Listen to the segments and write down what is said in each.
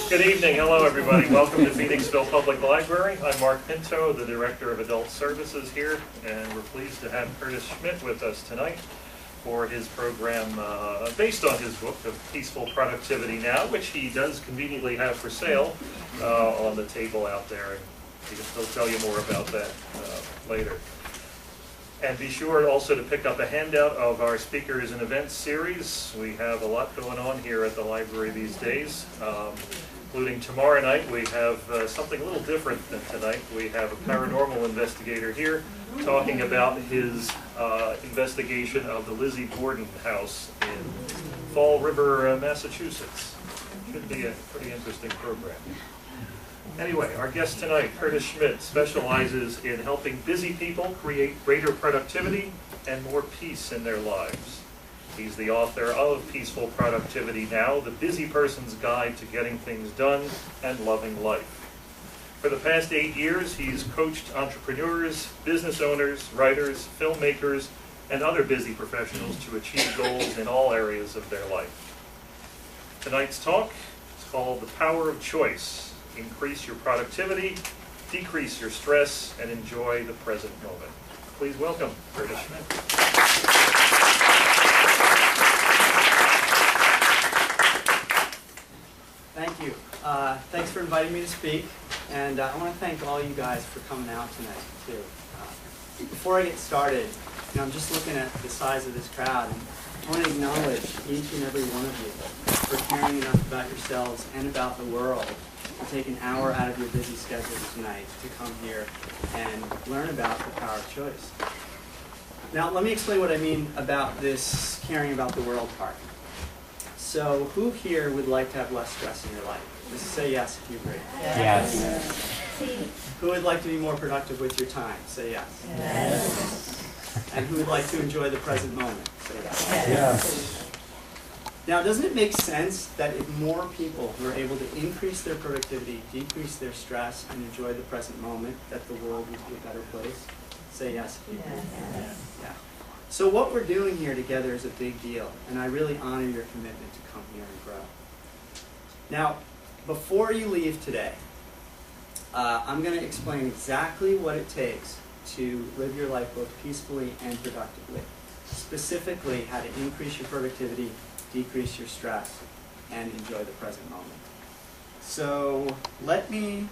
Good evening. Hello, everybody. Welcome to Phoenixville Public Library. I'm Mark Pinto, the Director of Adult Services here, and we're pleased to have Curtis Schmitt with us tonight for his program based on his book of Peaceful Productivity Now, which he does conveniently have for sale on the table out there, and he'll tell you more about that later. And be sure also to pick up a handout of our Speakers and Events series. We have a lot going on here at the library these days, including tomorrow night. We have something a little different than tonight. We have a paranormal investigator here talking about his investigation of the Lizzie Borden house in Fall River, Massachusetts. Should be a pretty interesting program. Anyway, our guest tonight, Curtis Schmitt, specializes in helping busy people create greater productivity and more peace in their lives. He's the author of Peaceful Productivity Now, the busy person's guide to getting things done and loving life. For the past 8 years, he's coached entrepreneurs, business owners, writers, filmmakers, and other busy professionals to achieve goals in all areas of their life. Tonight's talk is called The Power of Choice. Increase your productivity, decrease your stress, and enjoy the present moment. Please welcome Curtis Schmitt. Thank you. Thanks for inviting me to speak, and I want to thank all you guys for coming out tonight, too. Before I get started, I'm just looking at the size of this crowd, and I want to acknowledge each and every one of you for caring enough about yourselves and about the world to take an hour out of your busy schedule tonight to come here and learn about the power of choice. Now, let me explain what I mean about this caring about the world part. So, who here would like to have less stress in your life? Just say yes if you agree. Yes. Who would like to be more productive with your time? Say yes. Yes. And who would like to enjoy the present moment? Say yes. Yes. Now, doesn't it make sense that if more people were able to increase their productivity, decrease their stress, and enjoy the present moment, that the world would be a better place? Say yes. Yes. Yeah. So what we're doing here together is a big deal, and I really honor your commitment to come here and grow. Now, before you leave today, I'm going to explain exactly what it takes to live your life both peacefully and productively. Specifically, how to increase your productivity, decrease your stress, and enjoy the present moment. So let me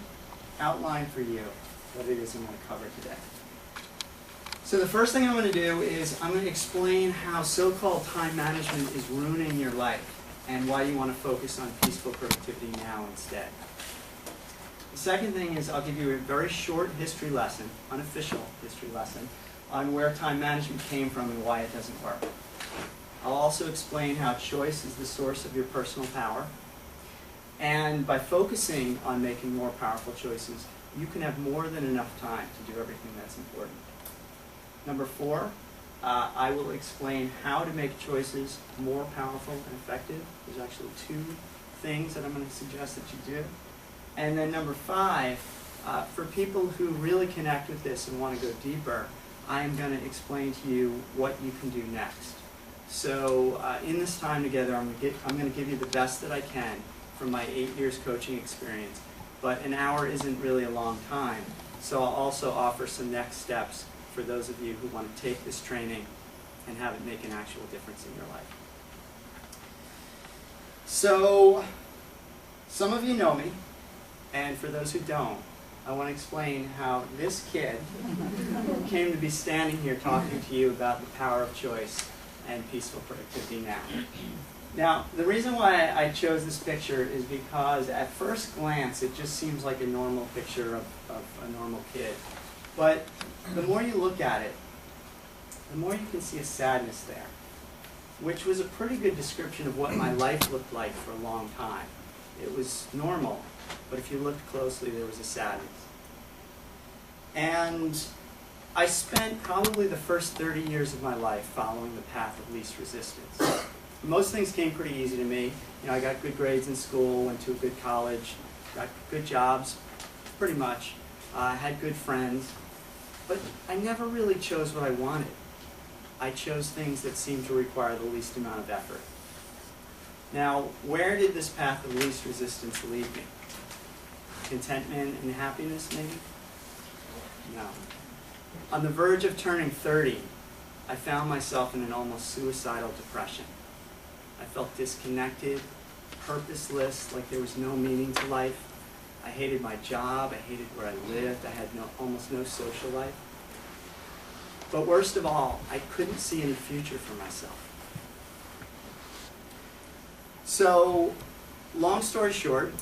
outline for you what it is I'm going to cover today. So the first thing I'm going to do is I'm going to explain how so-called time management is ruining your life and why you want to focus on peaceful productivity now instead. The second thing is I'll give you a very short history lesson, unofficial history lesson, on where time management came from and why it doesn't work. I'll also explain how choice is the source of your personal power. And by focusing on making more powerful choices, you can have more than enough time to do everything that's important. Number 4, I will explain how to make choices more powerful and effective. There's actually 2 things that I'm going to suggest that you do. And then number 5, for people who really connect with this and want to go deeper, I'm going to explain to you what you can do next. So in this time together, I'm going to give you the best that I can from my 8 years coaching experience. But an hour isn't really a long time, so I'll also offer some next steps for those of you who want to take this training and have it make an actual difference in your life. So some of you know me, and for those who don't, I want to explain how this kid came to be standing here talking to you about the power of choice and peaceful productivity now. Now, the reason why I chose this picture is because at first glance it just seems like a normal picture of a normal kid. But the more you look at it, the more you can see a sadness there, which was a pretty good description of what my life looked like for a long time. It was normal, but if you looked closely, there was a sadness. And I spent probably the first 30 years of my life following the path of least resistance. Most things came pretty easy to me. I got good grades in school, went to a good college, got good jobs, pretty much. Had good friends. But I never really chose what I wanted. I chose things that seemed to require the least amount of effort. Now, where did this path of least resistance lead me? Contentment and happiness, maybe? No. On the verge of turning 30, I found myself in an almost suicidal depression. I felt disconnected, purposeless, like there was no meaning to life. I hated my job, I hated where I lived, I had almost no social life. But worst of all, I couldn't see any future for myself. So, long story short,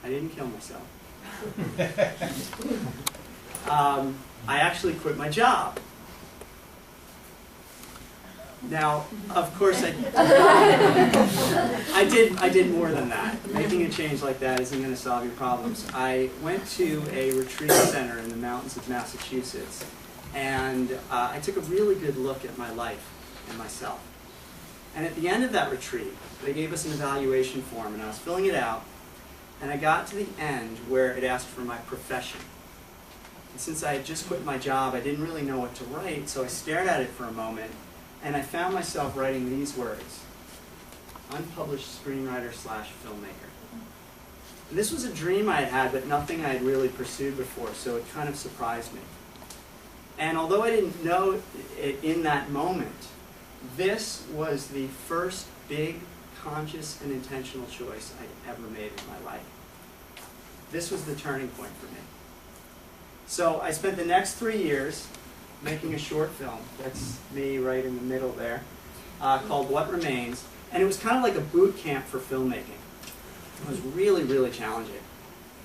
I didn't kill myself. I actually quit my job. Now, of course, I did more than that. Making a change like that isn't going to solve your problems. I went to a retreat center in the mountains of Massachusetts, and I took a really good look at my life and myself. And at the end of that retreat, they gave us an evaluation form, and I was filling it out, and I got to the end where it asked for my profession. And since I had just quit my job, I didn't really know what to write, so I stared at it for a moment, and I found myself writing these words: unpublished screenwriter/filmmaker. And this was a dream I had had, but nothing I had really pursued before, so it kind of surprised me. And although I didn't know it in that moment, this was the first big, conscious, and intentional choice I'd ever made in my life. This was the turning point for me. So I spent the next 3 years making a short film. That's me right in the middle there, called What Remains. And it was kind of like a boot camp for filmmaking. It was really, really challenging.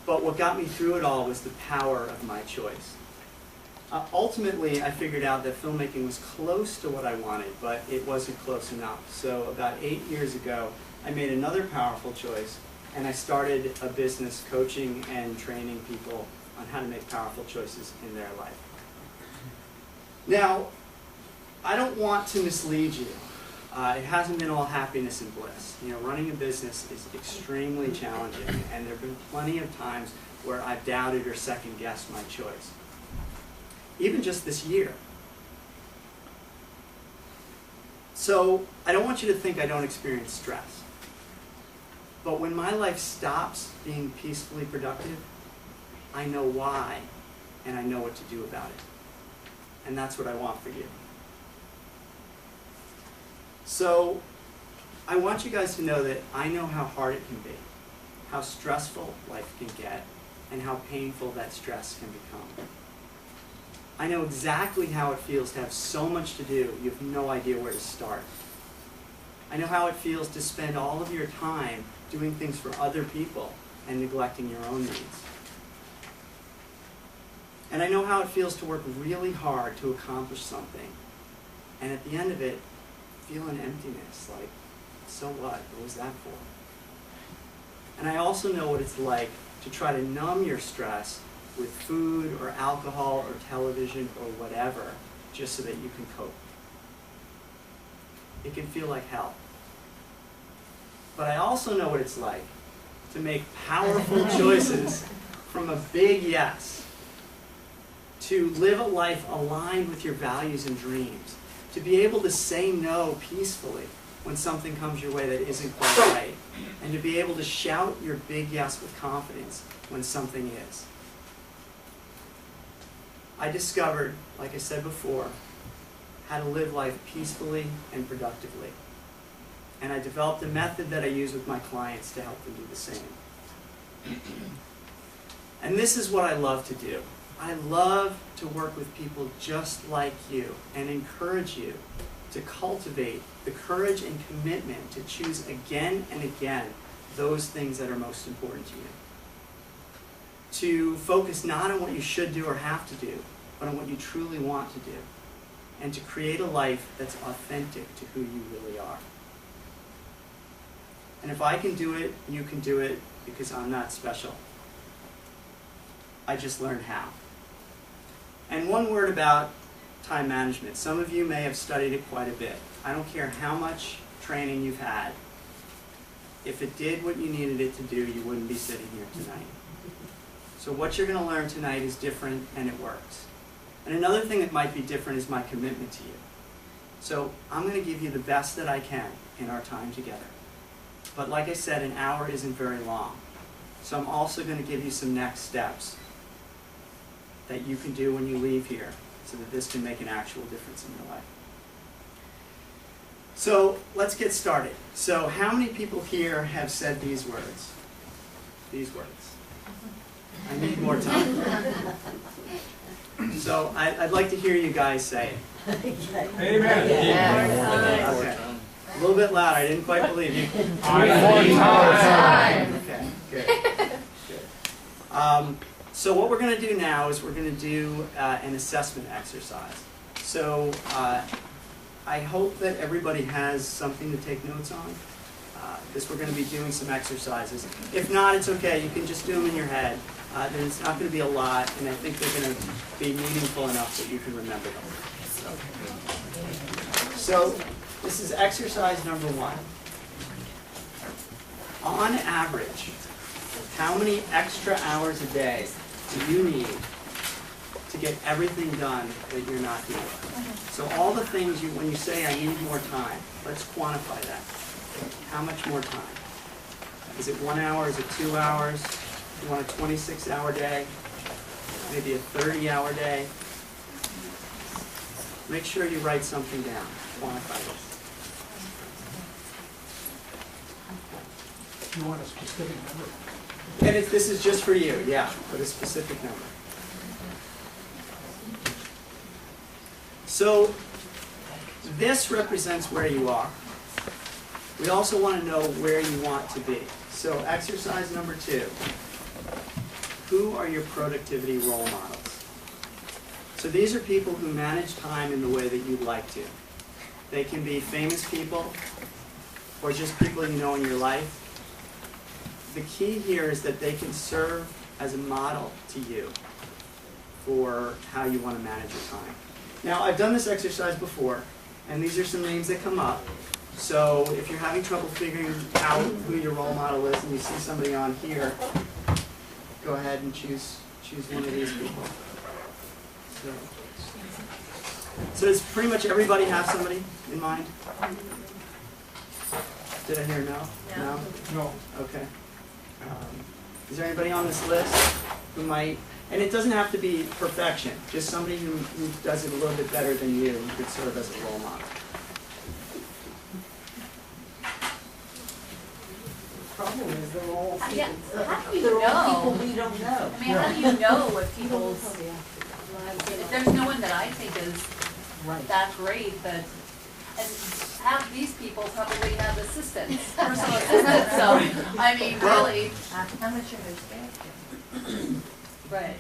But what got me through it all was the power of my choice. Ultimately, I figured out that filmmaking was close to what I wanted, but it wasn't close enough. So about 8 years ago, I made another powerful choice, and I started a business coaching and training people on how to make powerful choices in their life. Now, I don't want to mislead you. It hasn't been all happiness and bliss. You know, running a business is extremely challenging, and there have been plenty of times where I've doubted or second-guessed my choice. Even just this year. So, I don't want you to think I don't experience stress. But when my life stops being peacefully productive, I know why, and I know what to do about it. And that's what I want for you. So, I want you guys to know that I know how hard it can be, how stressful life can get, and how painful that stress can become. I know exactly how it feels to have so much to do, you have no idea where to start. I know how it feels to spend all of your time doing things for other people and neglecting your own needs. And I know how it feels to work really hard to accomplish something, and at the end of it, feel an emptiness, like, so what? What was that for? And I also know what it's like to try to numb your stress with food or alcohol or television or whatever, just so that you can cope. It can feel like hell. But I also know what it's like to make powerful choices from a big yes, to live a life aligned with your values and dreams, to be able to say no peacefully when something comes your way that isn't quite right, and to be able to shout your big yes with confidence when something is. I discovered, like I said before, how to live life peacefully and productively. And I developed a method that I use with my clients to help them do the same. And this is what I love to do. I love to work with people just like you and encourage you to cultivate the courage and commitment to choose again and again those things that are most important to you. To focus not on what you should do or have to do, but on what you truly want to do. And to create a life that's authentic to who you really are. And if I can do it, you can do it, because I'm not special. I just learned how. And one word about time management. Some of you may have studied it quite a bit. I don't care how much training you've had. If it did what you needed it to do, you wouldn't be sitting here tonight. So what you're going to learn tonight is different, and it works. And another thing that might be different is my commitment to you. So I'm going to give you the best that I can in our time together. But like I said, an hour isn't very long. So I'm also going to give you some next steps that you can do when you leave here so that this can make an actual difference in your life. So let's get started. So how many people here have said these words? These words. I need more time. So I'd like to hear you guys say it. Amen. Okay. A little bit louder. I didn't quite believe you. I need more time. Okay, good. Good. So what we're going to do now is we're going to do an assessment exercise. So I hope that everybody has something to take notes on. We're going to be doing some exercises. If not, it's okay. You can just do them in your head. Then it's not going to be a lot, and I think they're going to be meaningful enough that you can remember them. So this is exercise number 1. On average, how many extra hours a day do you need to get everything done that you're not doing? So all the things when you say I need more time, let's quantify that. How much more time? Is it 1 hour? Is it 2 hours? You want a 26-hour day? Maybe a 30-hour day? Make sure you write something down. Quantify this. You want a specific number? And this is just for you, yeah, but a specific number. So this represents where you are. We also want to know where you want to be. So exercise number 2. Who are your productivity role models? So these are people who manage time in the way that you'd like to. They can be famous people or just people you know in your life. The key here is that they can serve as a model to you for how you want to manage your time. Now, I've done this exercise before, and these are some names that come up. So if you're having trouble figuring out who your role model is and you see somebody on here, go ahead and choose one of these people. So does pretty much everybody have somebody in mind? Did I hear no? No? No. Okay. Is there anybody on this list who might, and it doesn't have to be perfection, just somebody who does it a little bit better than you who could serve as a role model? Problem is they're all people, Yeah, how do you they're all know? people we don't know. I mean, how do you know what people's, if there's no one that I think is Right. that great, but, and half these people probably have assistants, personal assistants, so, I mean, really. How much are their staff? Right.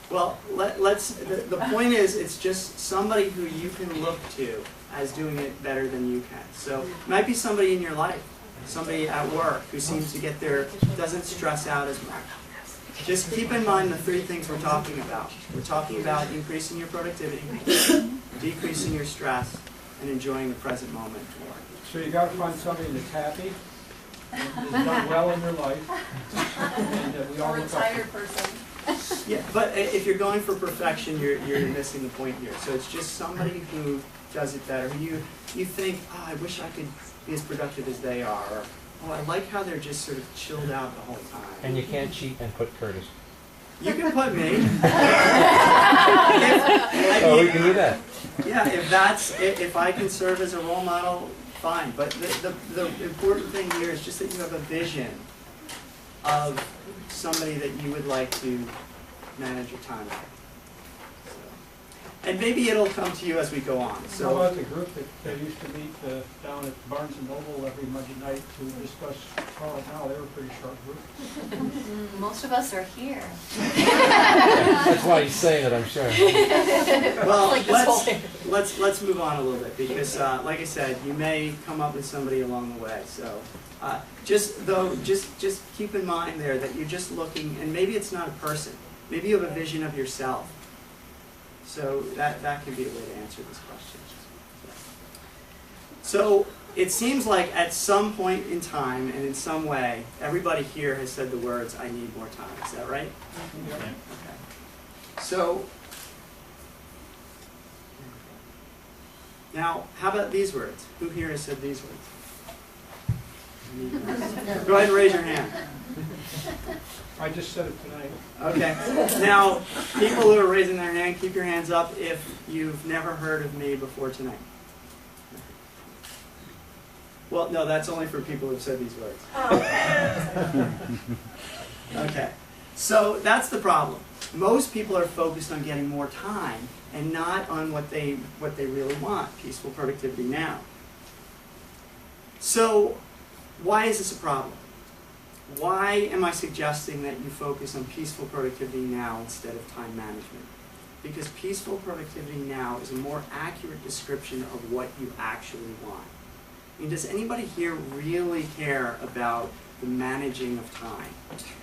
Well, the point is, it's just somebody who you can look to as doing it better than you can. So it might be somebody in your life, somebody at work who seems to get there, doesn't stress out as much. Just keep in mind the 3 things we're talking about. We're talking about increasing your productivity, decreasing your stress, and enjoying the present moment more. So you gotta find somebody that's happy, and has done well in their life, and that we all A look up to. retired person. Yeah, but if you're going for perfection, you're missing the point here. So it's just somebody who does it better. You think, oh, I wish I could be as productive as they are. Or, oh, I like how they're just sort of chilled out the whole time. And you can't cheat and put Curtis. You can put me. Oh, we can do that. Yeah, if I can serve as a role model, fine. But the important thing here is just that you have a vision of somebody that you would like to manage your time with. And maybe it'll come to you as we go on. How So about the group that used to meet down at Barnes and Noble every Monday night to discuss college? Now they were a pretty sharp group. Most of us are here. That's why he's saying it, I'm sure. well, Like this whole let's move on a little bit because, like I said, you may come up with somebody along the way. So just keep in mind there that you're just looking, and maybe it's not a person. Maybe you have a vision of yourself. So that could be a way to answer this question. So it seems like at some point in time and in some way, everybody here has said the words, I need more time. Is that right? Okay. So now, how about these words? Who here has said these words? Go ahead and raise your hand. I just said it tonight. Okay. Now, people who are raising their hand, keep your hands up if you've never heard of me before tonight. Well, no, that's only for people who've said these words. Okay. So that's the problem. Most people are focused on getting more time and not on what they really want, peaceful productivity now. So why is this a problem? Why am I suggesting that you focus on peaceful productivity now instead of time management? Because peaceful productivity now is a more accurate description of what you actually want. I mean, does anybody here really care about the managing of time?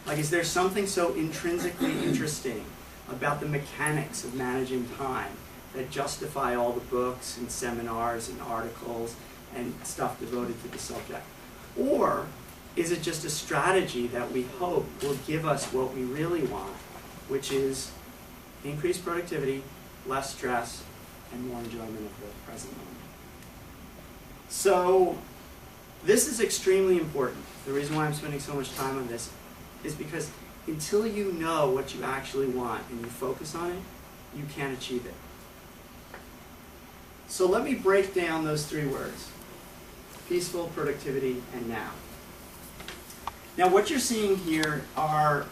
Like, is there something so intrinsically interesting about the mechanics of managing time that justify all the books and seminars and articles and stuff devoted to the subject? Or is it just a strategy that we hope will give us what we really want, which is increased productivity, less stress, and more enjoyment of the present moment? So this is extremely important. The reason why I'm spending so much time on this is because until you know what you actually want and you focus on it, you can't achieve it. So let me break down those three words: peaceful, productivity, and now. Now what you're seeing here are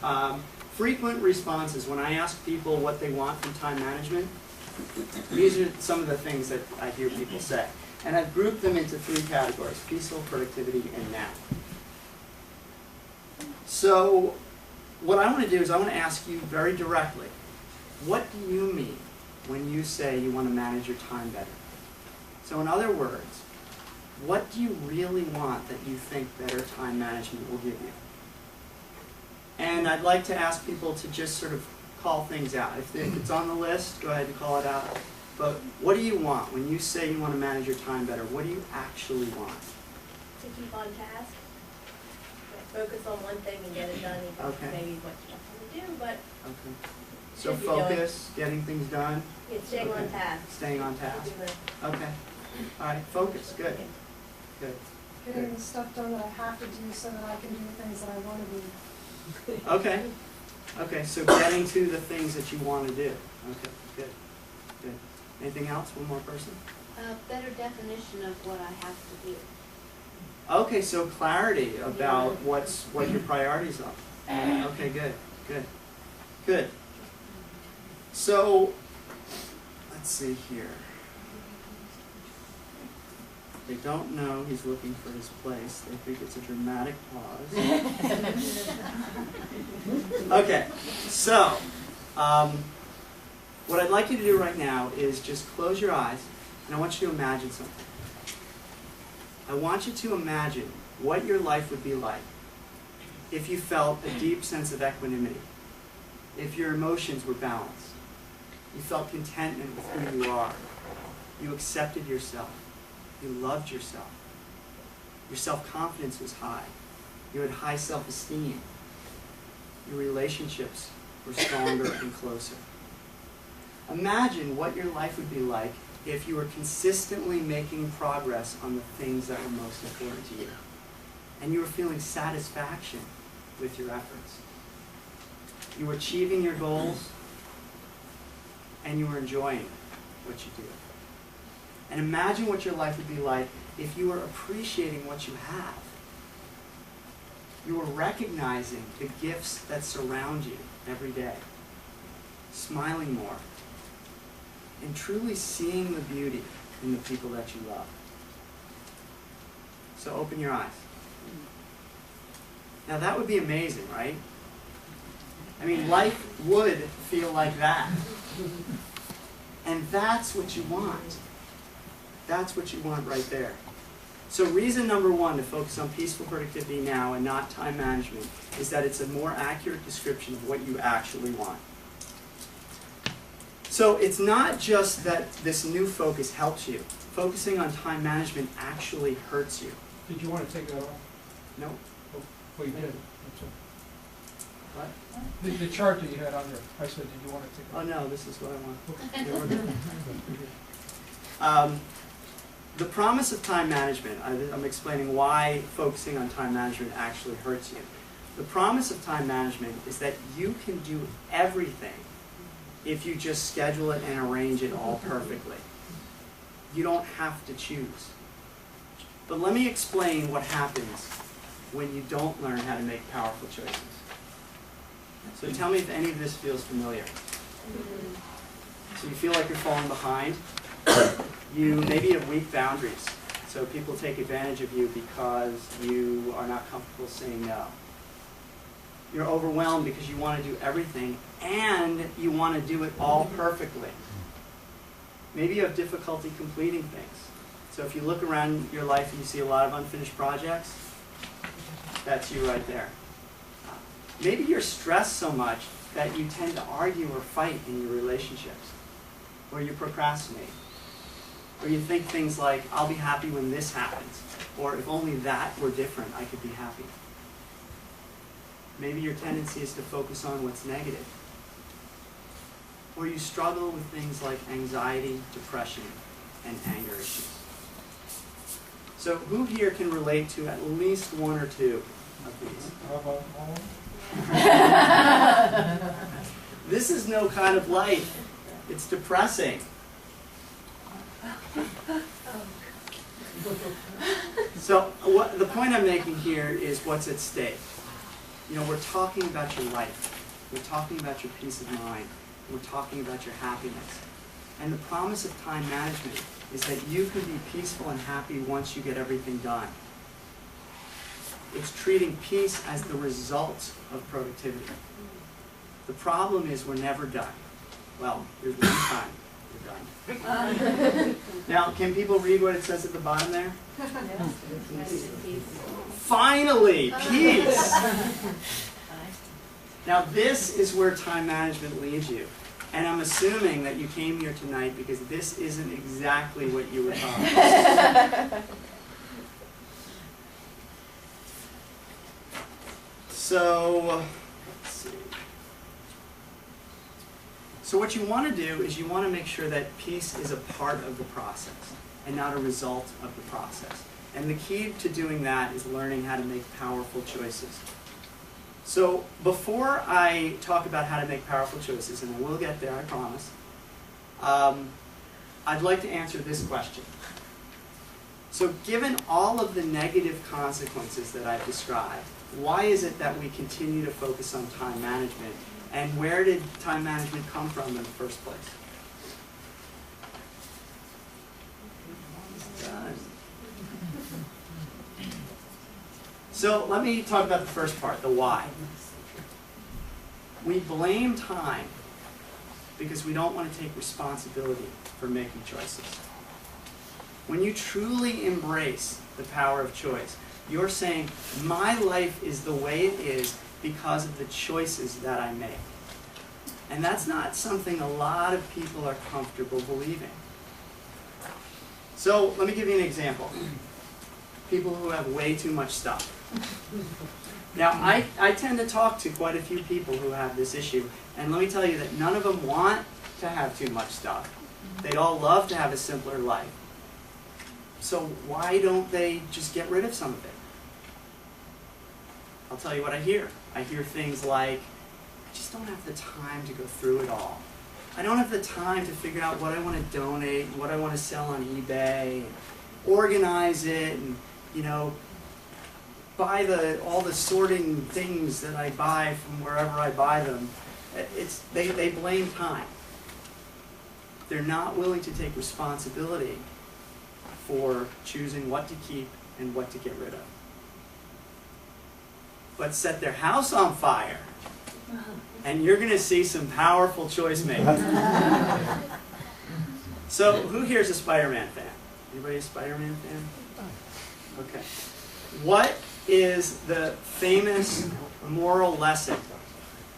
frequent responses when I ask people what they want from time management. These are some of the things that I hear people say. And I've grouped them into three categories: peaceful, productivity, and now. So what I want to do is I want to ask you very directly, what do you mean when you say you want to manage your time better? So in other words, what do you really want that you think better time management will give you? And I'd like to ask people to just sort of call things out. If it's on the list, go ahead and call it out. But what do you want when you say you want to manage your time better? What do you actually want? To keep on task. Focus on one thing and get it done, even Okay. maybe what you don't want to do, but Okay. So Should be doing. focus, getting things done, it's staying on Okay. task. staying on task. Should be the- Okay. All right, focus, good. Good. Getting the stuff done that I have to do so that I can do the things that I want to do. Okay. Okay, so getting to the things that you want to do. Okay, good. Good. Anything else? One more person? Better definition of what I have to do. Okay, so clarity about what your priorities are. Okay, good, good, good. So, let's see here. They don't know he's looking for his place. They think it's a dramatic pause. Okay, so what I'd like you to do right now is just close your eyes, and I want you to imagine something. I want you to imagine what your life would be like if you felt a deep sense of equanimity, if your emotions were balanced, you felt contentment with who you are, you accepted yourself, you loved yourself, your self-confidence was high, you had high self-esteem, your relationships were stronger and closer. Imagine what your life would be like if you were consistently making progress on the things that were most important to you, and you were feeling satisfaction with your efforts. You were achieving your goals, and you were enjoying what you do. And imagine what your life would be like if you were appreciating what you have. You were recognizing the gifts that surround you every day, smiling more, and truly seeing the beauty in the people that you love. So open your eyes. Now that would be amazing, right? I mean, life would feel like that. And that's what you want. That's what you want right there. So reason number one to focus on peaceful productivity now and not time management is that it's a more accurate description of what you actually want. So it's not just that this new focus helps you. Focusing on time management actually hurts you. Did you want to take that off? No. Oh, you did. That's all. What? The chart that you had on there, I said, did you want to take it Oh off? no, this is what I want. Okay. Yeah, we're good. The promise of time management, I'm explaining why focusing on time management actually hurts you. The promise of time management is that you can do everything if you just schedule it and arrange it all perfectly. You don't have to choose. But let me explain what happens when you don't learn how to make powerful choices. So tell me if any of this feels familiar. So you feel like you're falling behind. You maybe have weak boundaries. So people take advantage of you because you are not comfortable saying no. You're overwhelmed because you want to do everything and you want to do it all perfectly. Maybe you have difficulty completing things. So if you look around your life and you see a lot of unfinished projects, that's you right there. Maybe you're stressed so much that you tend to argue or fight in your relationships, or you procrastinate, or you think things like, I'll be happy when this happens, or if only that were different, I could be happy. Maybe your tendency is to focus on what's negative, or you struggle with things like anxiety, depression, and anger issues. So who here can relate to at least one or two of these? How about all? This is no kind of life. It's depressing. So the point I'm making here is what's at stake. You know, we're talking about your life. We're talking about your peace of mind. We're talking about your happiness. And the promise of time management is that you can be peaceful and happy once you get everything done. It's treating peace as the result of productivity. The problem is we're never done. Well, there's one time we're done. Now, can people read what it says at the bottom there? Finally, peace! Now, this is where time management leads you. And I'm assuming that you came here tonight because this isn't exactly what you were taught. So, let's see. So what you want to do is you want to make sure that peace is a part of the process and not a result of the process. And the key to doing that is learning how to make powerful choices. So before I talk about how to make powerful choices, and I will get there, I promise, I'd like to answer this question. So given all of the negative consequences that I've described, why is it that we continue to focus on time management? And where did time management come from in the first place? So let me talk about the first part, the why. We blame time because we don't want to take responsibility for making choices. When you truly embrace the power of choice, you're saying, my life is the way it is because of the choices that I make. And that's not something a lot of people are comfortable believing. So let me give you an example. People who have way too much stuff. Now, I tend to talk to quite a few people who have this issue, and let me tell you that none of them want to have too much stuff. They'd all love to have a simpler life. So why don't they just get rid of some of it? I'll tell you what I hear. I hear things like, I just don't have the time to go through it all. I don't have the time to figure out what I want to donate, and what I want to sell on eBay, and organize it, and, you know, buy all the sorting things that I buy from wherever I buy them. They blame time. They're not willing to take responsibility for choosing what to keep and what to get rid of. But set their house on fire, and you're going to see some powerful choice making. So, who here is a Spider-Man fan? Anybody a Spider-Man fan? Okay. What is the famous moral lesson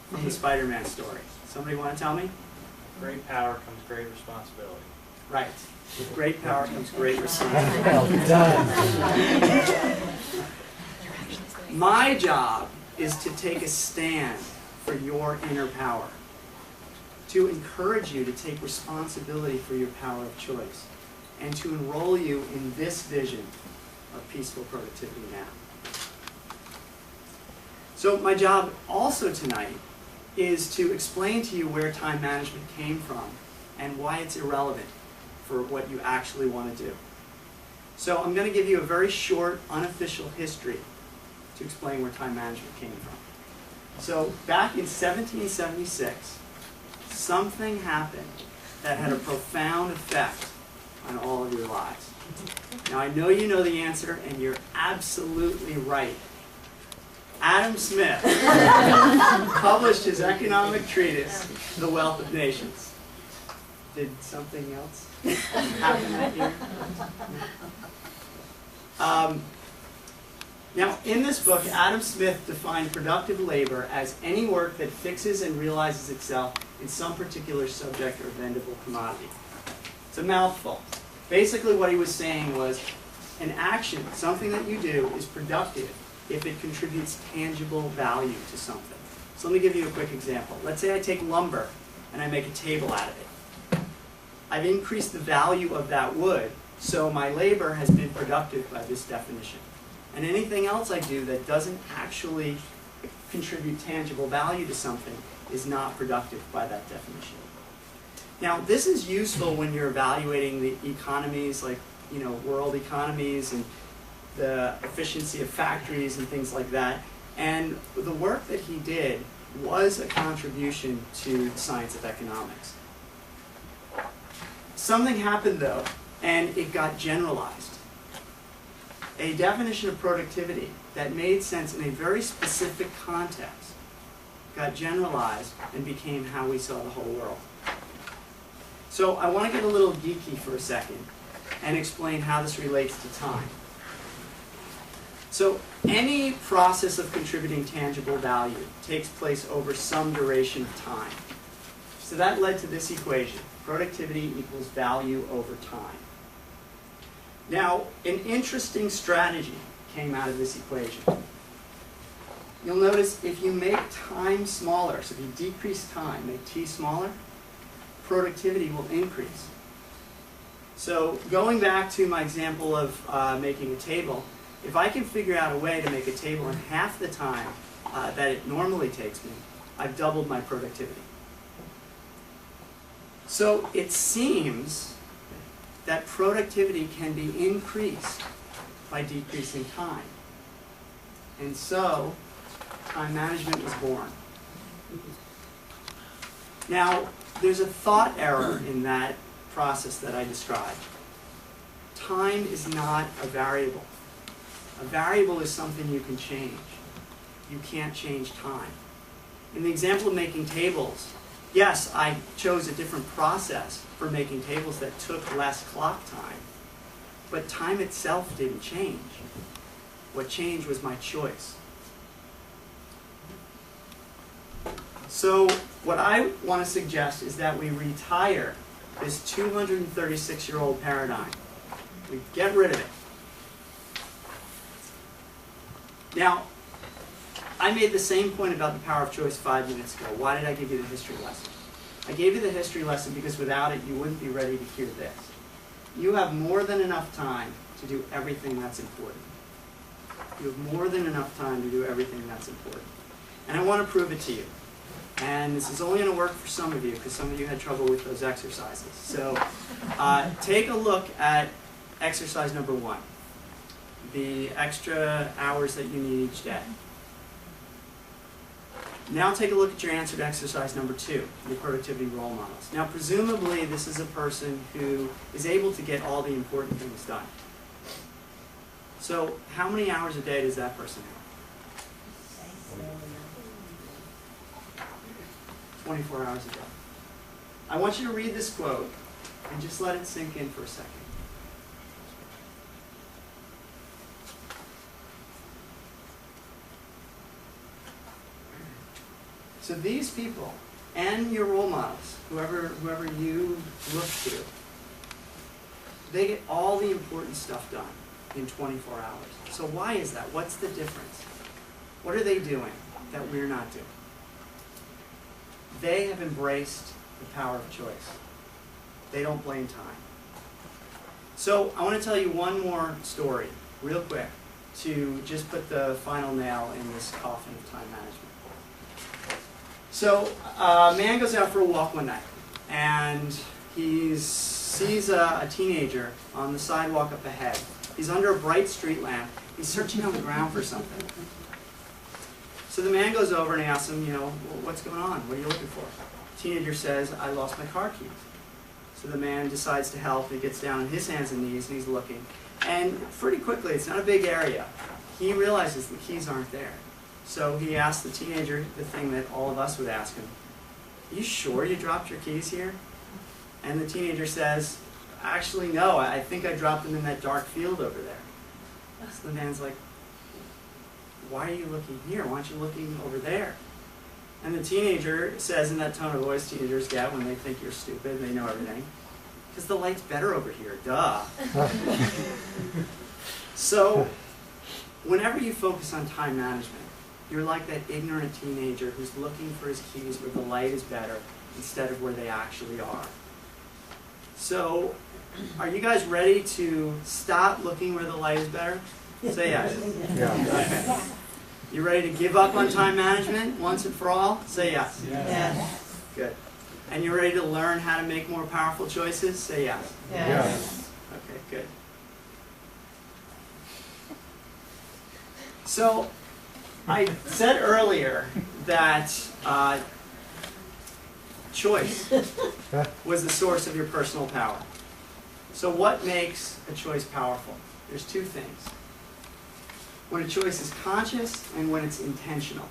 from the Spider-Man story? Somebody want to tell me? Great power comes great responsibility. Right. With great power comes great responsibility. Well done. My job is to take a stand for your inner power, to encourage you to take responsibility for your power of choice. and to enroll you in this vision of peaceful productivity now. So my job also tonight is to explain to you where time management came from and why it's irrelevant for what you actually want to do. So I'm going to give you a very short, unofficial history to explain where time management came from. So back in 1776, something happened that had a profound effect on all of your lives. Now I know you know the answer, and you're absolutely right. Adam Smith published his economic treatise, The Wealth of Nations. Did something else happen that year? Now, in this book, Adam Smith defined productive labor as any work that fixes and realizes itself in some particular subject or vendible commodity. It's a mouthful. Basically what he was saying was, an action, something that you do, is productive if it contributes tangible value to something. So let me give you a quick example. Let's say I take lumber and I make a table out of it. I've increased the value of that wood, so my labor has been productive by this definition. And anything else I do that doesn't actually contribute tangible value to something is not productive by that definition. Now, this is useful when you're evaluating the economies, like, world economies and the efficiency of factories and things like that. And the work that he did was a contribution to the science of economics. Something happened, though, and it got generalized. A definition of productivity that made sense in a very specific context got generalized and became how we saw the whole world. So I want to get a little geeky for a second and explain how this relates to time. So any process of contributing tangible value takes place over some duration of time. So that led to this equation. Productivity equals value over time. Now, an interesting strategy came out of this equation. You'll notice if you make time smaller, so if you decrease time, make t smaller, productivity will increase. So going back to my example of making a table, if I can figure out a way to make a table in half the time that it normally takes me, I've doubled my productivity. So it seems that productivity can be increased by decreasing time. And so, time management was born. Now, there's a thought error in that process that I described. Time is not a variable. A variable is something you can change. You can't change time. In the example of making tables, yes, I chose a different process for making tables that took less clock time, but time itself didn't change. What changed was my choice. So what I want to suggest is that we retire this 236-year-old paradigm. We get rid of it. Now, I made the same point about the power of choice 5 minutes ago. Why did I give you the history lesson? I gave you the history lesson because without it, you wouldn't be ready to hear this. You have more than enough time to do everything that's important. You have more than enough time to do everything that's important. And I want to prove it to you. And this is only going to work for some of you because some of you had trouble with those exercises. So take a look at exercise number 1, the extra hours that you need each day. Now take a look at your answer to exercise number 2, the productivity role models. Now presumably this is a person who is able to get all the important things done. So how many hours a day does that person have? 24 hours a day. I want you to read this quote and just let it sink in for a second. So these people and your role models, whoever you look to, they get all the important stuff done in 24 hours. So why is that? What's the difference? What are they doing that we're not doing? They have embraced the power of choice. They don't blame time. So I want to tell you one more story, real quick, to just put the final nail in this coffin of time management. So a man goes out for a walk one night, and he sees a teenager on the sidewalk up ahead. He's under a bright street lamp. He's searching on the ground for something. So the man goes over and asks him, well, what's going on? What are you looking for? The teenager says, I lost my car keys. So the man decides to help. He gets down on his hands and knees, and he's looking. And pretty quickly, it's not a big area, he realizes the keys aren't there. So he asks the teenager the thing that all of us would ask him, you sure you dropped your keys here? And the teenager says, actually, no, I think I dropped them in that dark field over there. So the man's like, why are you looking here? Why aren't you looking over there? And the teenager says in that tone of voice teenagers get when they think you're stupid, they know everything, because the light's better over here, duh. So whenever you focus on time management, you're like that ignorant teenager who's looking for his keys where the light is better instead of where they actually are. So are you guys ready to stop looking where the light is better? Say yes. Okay. You ready to give up on time management once and for all? Say yes. Yes. Good. And you're ready to learn how to make more powerful choices? Say yes. Yes. Okay, good. So, I said earlier that choice was the source of your personal power. So what makes a choice powerful? There's two things. When a choice is conscious and when it's intentional.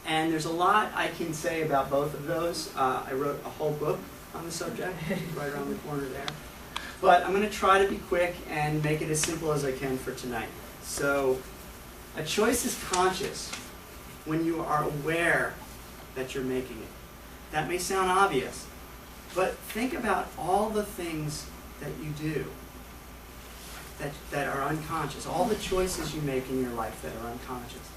And there's a lot I can say about both of those. I wrote a whole book on the subject, right around the corner there. But I'm going to try to be quick and make it as simple as I can for tonight. So, a choice is conscious when you are aware that you're making it. That may sound obvious, but think about all the things that you do that are unconscious, all the choices you make in your life that are unconscious.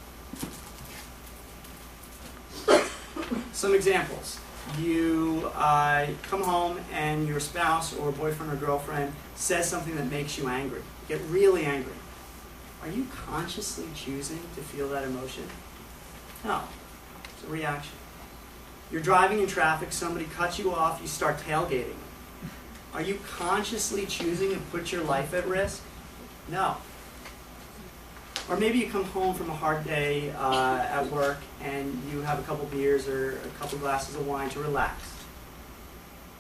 Some examples. You come home and your spouse or boyfriend or girlfriend says something that makes you angry. You get really angry. Are you consciously choosing to feel that emotion? No. It's a reaction. You're driving in traffic, somebody cuts you off, you start tailgating. Are you consciously choosing to put your life at risk? No. Or maybe you come home from a hard day at work and you have a couple beers or a couple glasses of wine to relax.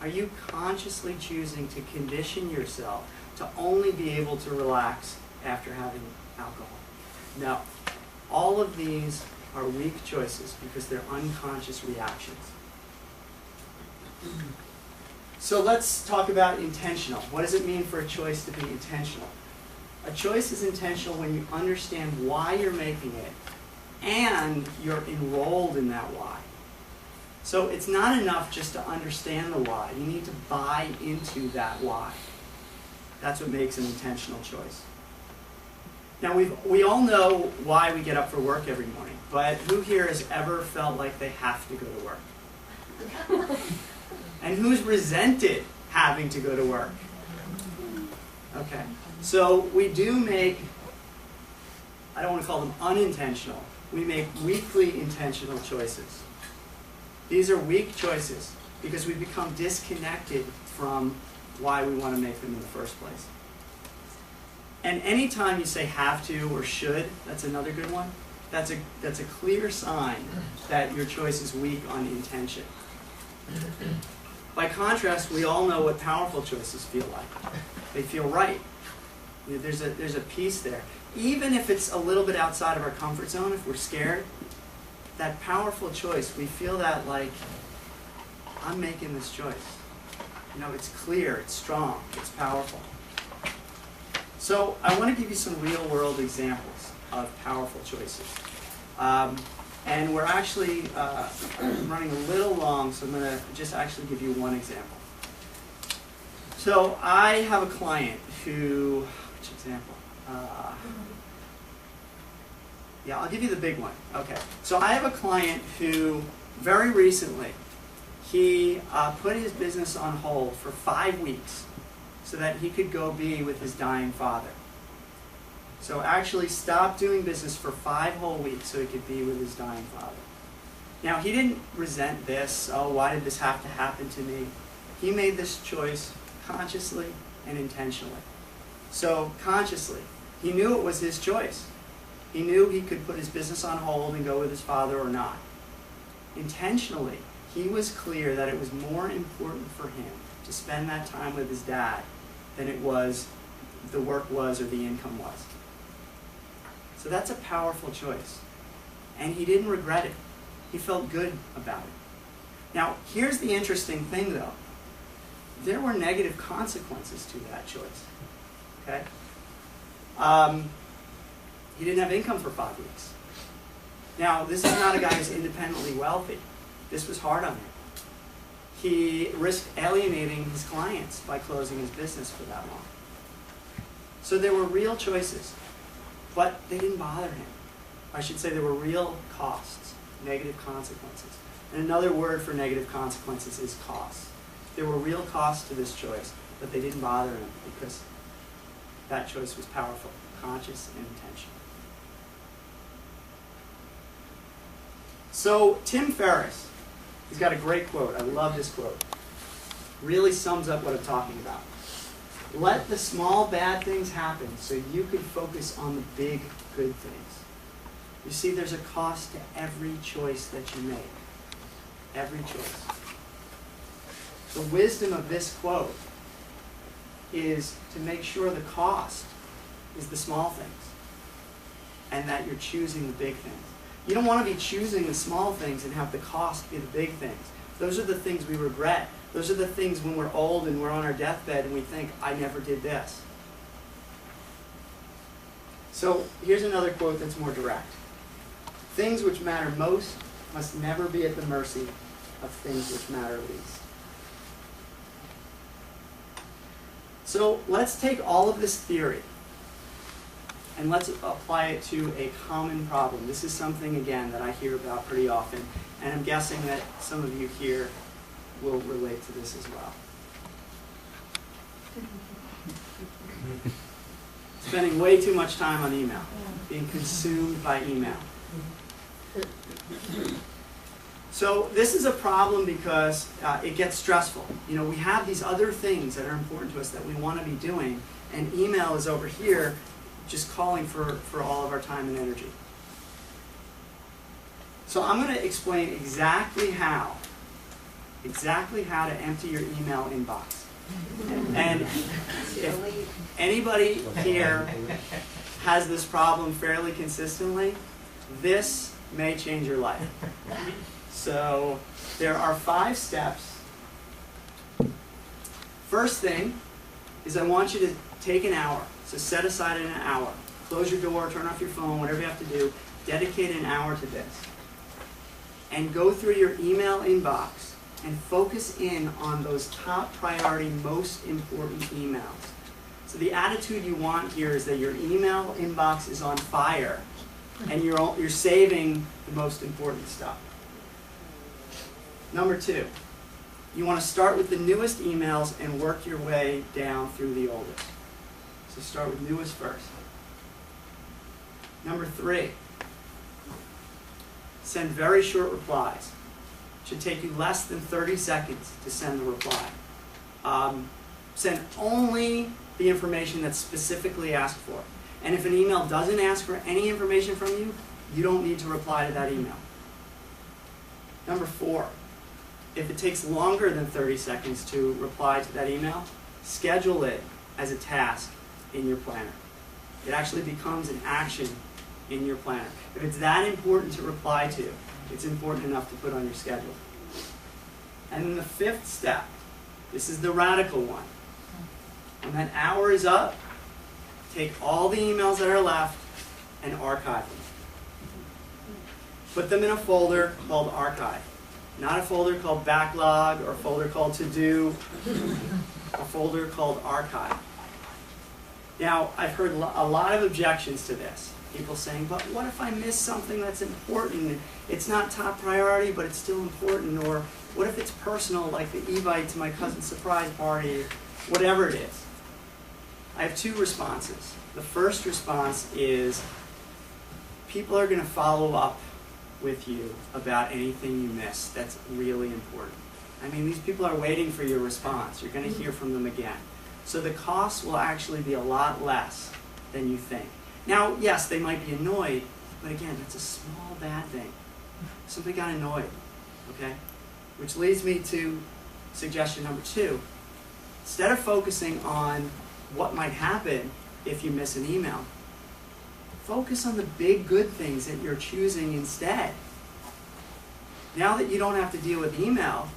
Are you consciously choosing to condition yourself to only be able to relax after having alcohol? No. All of these are weak choices because they're unconscious reactions. So let's talk about intentional. What does it mean for a choice to be intentional? A choice is intentional when you understand why you're making it and you're enrolled in that why. So it's not enough just to understand the why. You need to buy into that why. That's what makes an intentional choice. Now we all know why we get up for work every morning, but who here has ever felt like they have to go to work? And who's resented having to go to work? Okay. So we do make, I don't want to call them unintentional, we make weakly intentional choices. These are weak choices because we become disconnected from why we want to make them in the first place. And anytime you say have to or should, that's another good one, that's a clear sign that your choice is weak on intention. By contrast, we all know what powerful choices feel like. They feel right. There's a peace there. Even if it's a little bit outside of our comfort zone, if we're scared, that powerful choice, we feel that like, I'm making this choice. It's clear, it's strong, it's powerful. So I want to give you some real world examples of powerful choices. And we're actually running a little long, so I'm going to just actually give you one example. So I have a client who, which example? Yeah, I'll give you the big one. Okay. So I have a client who very recently, he put his business on hold for 5 weeks so that he could go be with his dying father. So actually stopped doing business for 5 whole weeks so he could be with his dying father. Now, he didn't resent this. Oh, why did this have to happen to me? He made this choice consciously and intentionally. So consciously, he knew it was his choice. He knew he could put his business on hold and go with his father or not. Intentionally, he was clear that it was more important for him to spend that time with his dad than it was the work was or the income was. So that's a powerful choice. And he didn't regret it. He felt good about it. Now, here's the interesting thing, though. There were negative consequences to that choice. Okay? He didn't have income for 5 weeks. Now, this is not a guy who's independently wealthy. This was hard on him. He risked alienating his clients by closing his business for that long. So there were real choices, but they didn't bother him. I should say there were real costs, negative consequences. And another word for negative consequences is costs. There were real costs to this choice, but they didn't bother him because that choice was powerful, conscious, and intentional. So Tim Ferriss, he's got a great quote. I love this quote. Really sums up what I'm talking about. Let the small bad things happen so you can focus on the big good things. You see, there's a cost to every choice that you make. Every choice. The wisdom of this quote is to make sure the cost is the small things and that you're choosing the big things. You don't want to be choosing the small things and have the cost be the big things. Those are the things we regret. Those are the things when we're old and we're on our deathbed and we think, I never did this. So here's another quote that's more direct. Things which matter most must never be at the mercy of things which matter least. So let's take all of this theory and let's apply it to a common problem. This is something, again, that I hear about pretty often, and I'm guessing that some of you here will relate to this as well. Spending way too much time on email, being consumed by email. So this is a problem because it gets stressful. You know, we have these other things that are important to us that we want to be doing, and email is over here just calling for all of our time and energy. So I'm going to explain exactly how to empty your email inbox. And if anybody here has this problem fairly consistently, this may change your life. So there are 5 steps. First thing is I want you to take an hour. So set aside an hour. Close your door, turn off your phone, whatever you have to do. Dedicate an hour to this. And go through your email inbox and focus in on those top priority, most important emails. So the attitude you want here is that your email inbox is on fire and you're saving the most important stuff. Number 2, you want to start with the newest emails and work your way down through the oldest. So start with newest first. Number 3, send very short replies. It should take you less than 30 seconds to send the reply. Send only the information that's specifically asked for. And if an email doesn't ask for any information from you, you don't need to reply to that email. Number 4, if it takes longer than 30 seconds to reply to that email, schedule it as a task in your planner. It actually becomes an action in your planner. If it's that important to reply to, it's important enough to put on your schedule. And then the 5th step, this is the radical one. When that hour is up, take all the emails that are left and archive them. Put them in a folder called archive. Not a folder called backlog or a folder called to do, a folder called archive. Now, I've heard a lot of objections to this. People saying, but what if I miss something that's important? It's not top priority, but it's still important. Or what if it's personal, like the e-bite to my cousin's surprise party? Whatever it is. I have two responses. The first response is people are going to follow up with you about anything you missed. That's really important. I mean, these people are waiting for your response. You're going to hear from them again. So the cost will actually be a lot less than you think. Now, yes, they might be annoyed, but again, that's a small bad thing. Somebody got annoyed, okay? Which leads me to suggestion number 2. Instead of focusing on what might happen if you miss an email, focus on the big good things that you're choosing instead. Now that you don't have to deal with email,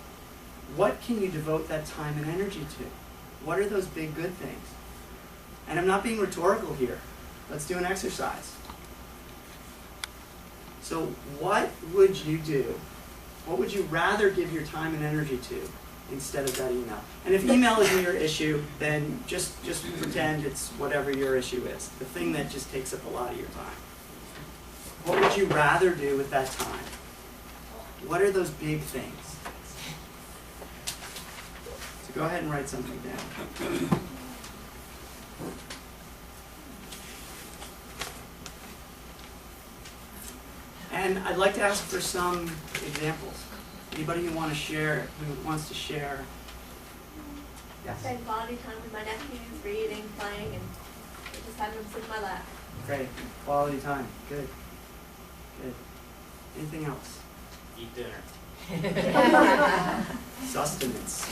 what can you devote that time and energy to? What are those big good things? And I'm not being rhetorical here. Let's do an exercise. So what would you do? What would you rather give your time and energy to instead of that email? And if email isn't your issue, then just pretend it's whatever your issue is. The thing that just takes up a lot of your time. What would you rather do with that time? What are those big things? So go ahead and write something down. And I'd like to ask for some examples. Anybody who wants to share? Yes. Spend quality time with my nephews, reading, playing, and just having them sit in my lap. Great. Quality time. Good. Good. Anything else? Eat dinner. Sustenance.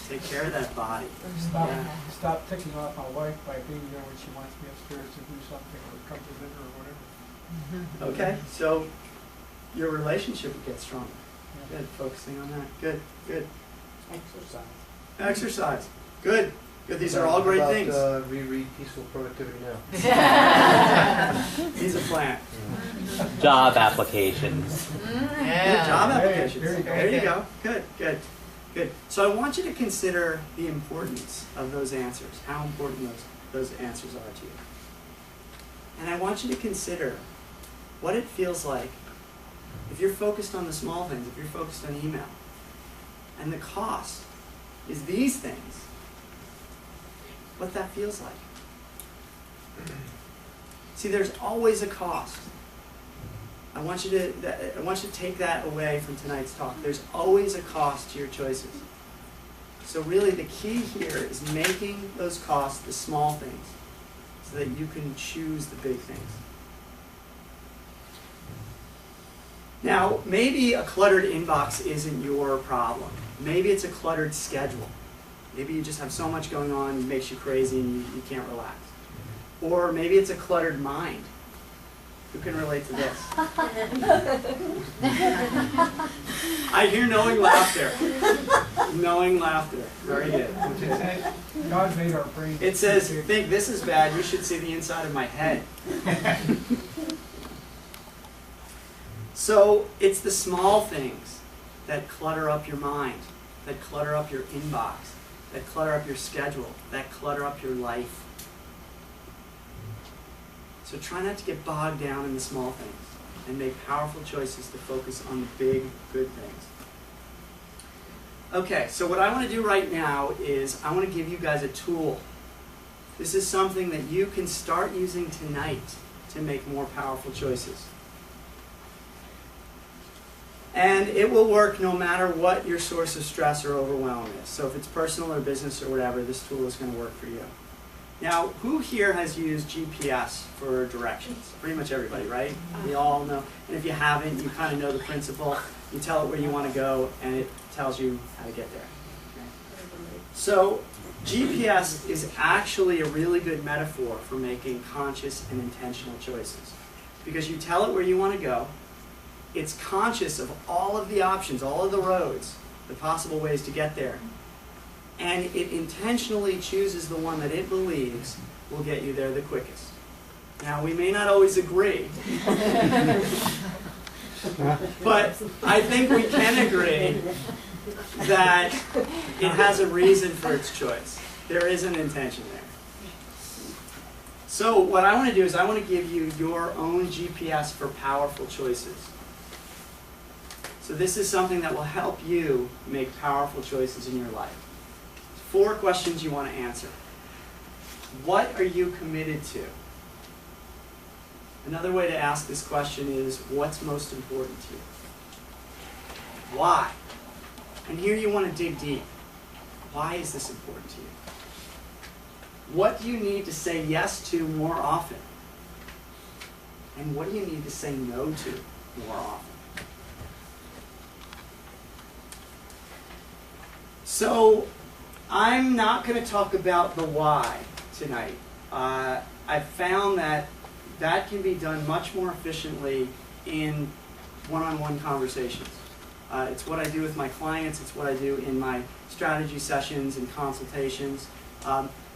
Take care of that body. Stop ticking off my wife by being there when she wants me upstairs to do something or come to dinner or whatever. Okay, so your relationship will get stronger. Good, focusing on that. Good, good. Exercise. Exercise. Good, good. These are all great things. Reread Peaceful Productivity Now. He's a plant. Job applications. Good job applications. There you go. There you go. Good, good, good. So I want you to consider the importance of those answers, how important those answers are to you. And I want you to consider what it feels like if you're focused on the small things, if you're focused on email, and the cost is these things, what that feels like. See, there's always a cost. I want you to take that away from tonight's talk. There's always a cost to your choices. So really the key here is making those costs the small things so that you can choose the big things. Now, maybe a cluttered inbox isn't your problem. Maybe it's a cluttered schedule. Maybe you just have so much going on, it makes you crazy and you can't relax. Or maybe it's a cluttered mind. Who can relate to this? I hear knowing laughter. Knowing laughter. Very good. Okay. God made our brains. It says, think this is bad, you should see the inside of my head. So it's the small things that clutter up your mind, that clutter up your inbox, that clutter up your schedule, that clutter up your life. So try not to get bogged down in the small things and make powerful choices to focus on the big, good things. Okay, so what I want to do right now is I want to give you guys a tool. This is something that you can start using tonight to make more powerful choices. And it will work no matter what your source of stress or overwhelm is. So if it's personal or business or whatever, this tool is going to work for you. Now, who here has used GPS for directions? Pretty much everybody, right? We all know. And if you haven't, you kind of know the principle. You tell it where you want to go, and it tells you how to get there. Okay. So GPS is actually a really good metaphor for making conscious and intentional choices. Because you tell it where you want to go, it's conscious of all of the options, all of the roads, the possible ways to get there. And it intentionally chooses the one that it believes will get you there the quickest. Now, we may not always agree, but I think we can agree that it has a reason for its choice. There is an intention there. So what I want to do is I want to give you your own GPS for powerful choices. So this is something that will help you make powerful choices in your life. 4 questions you want to answer. What are you committed to? Another way to ask this question is, what's most important to you? Why? And here you want to dig deep. Why is this important to you? What do you need to say yes to more often? And what do you need to say no to more often? So, I'm not going to talk about the why tonight. I've found that can be done much more efficiently in one-on-one conversations. It's what I do with my clients. It's what I do in my strategy sessions and consultations.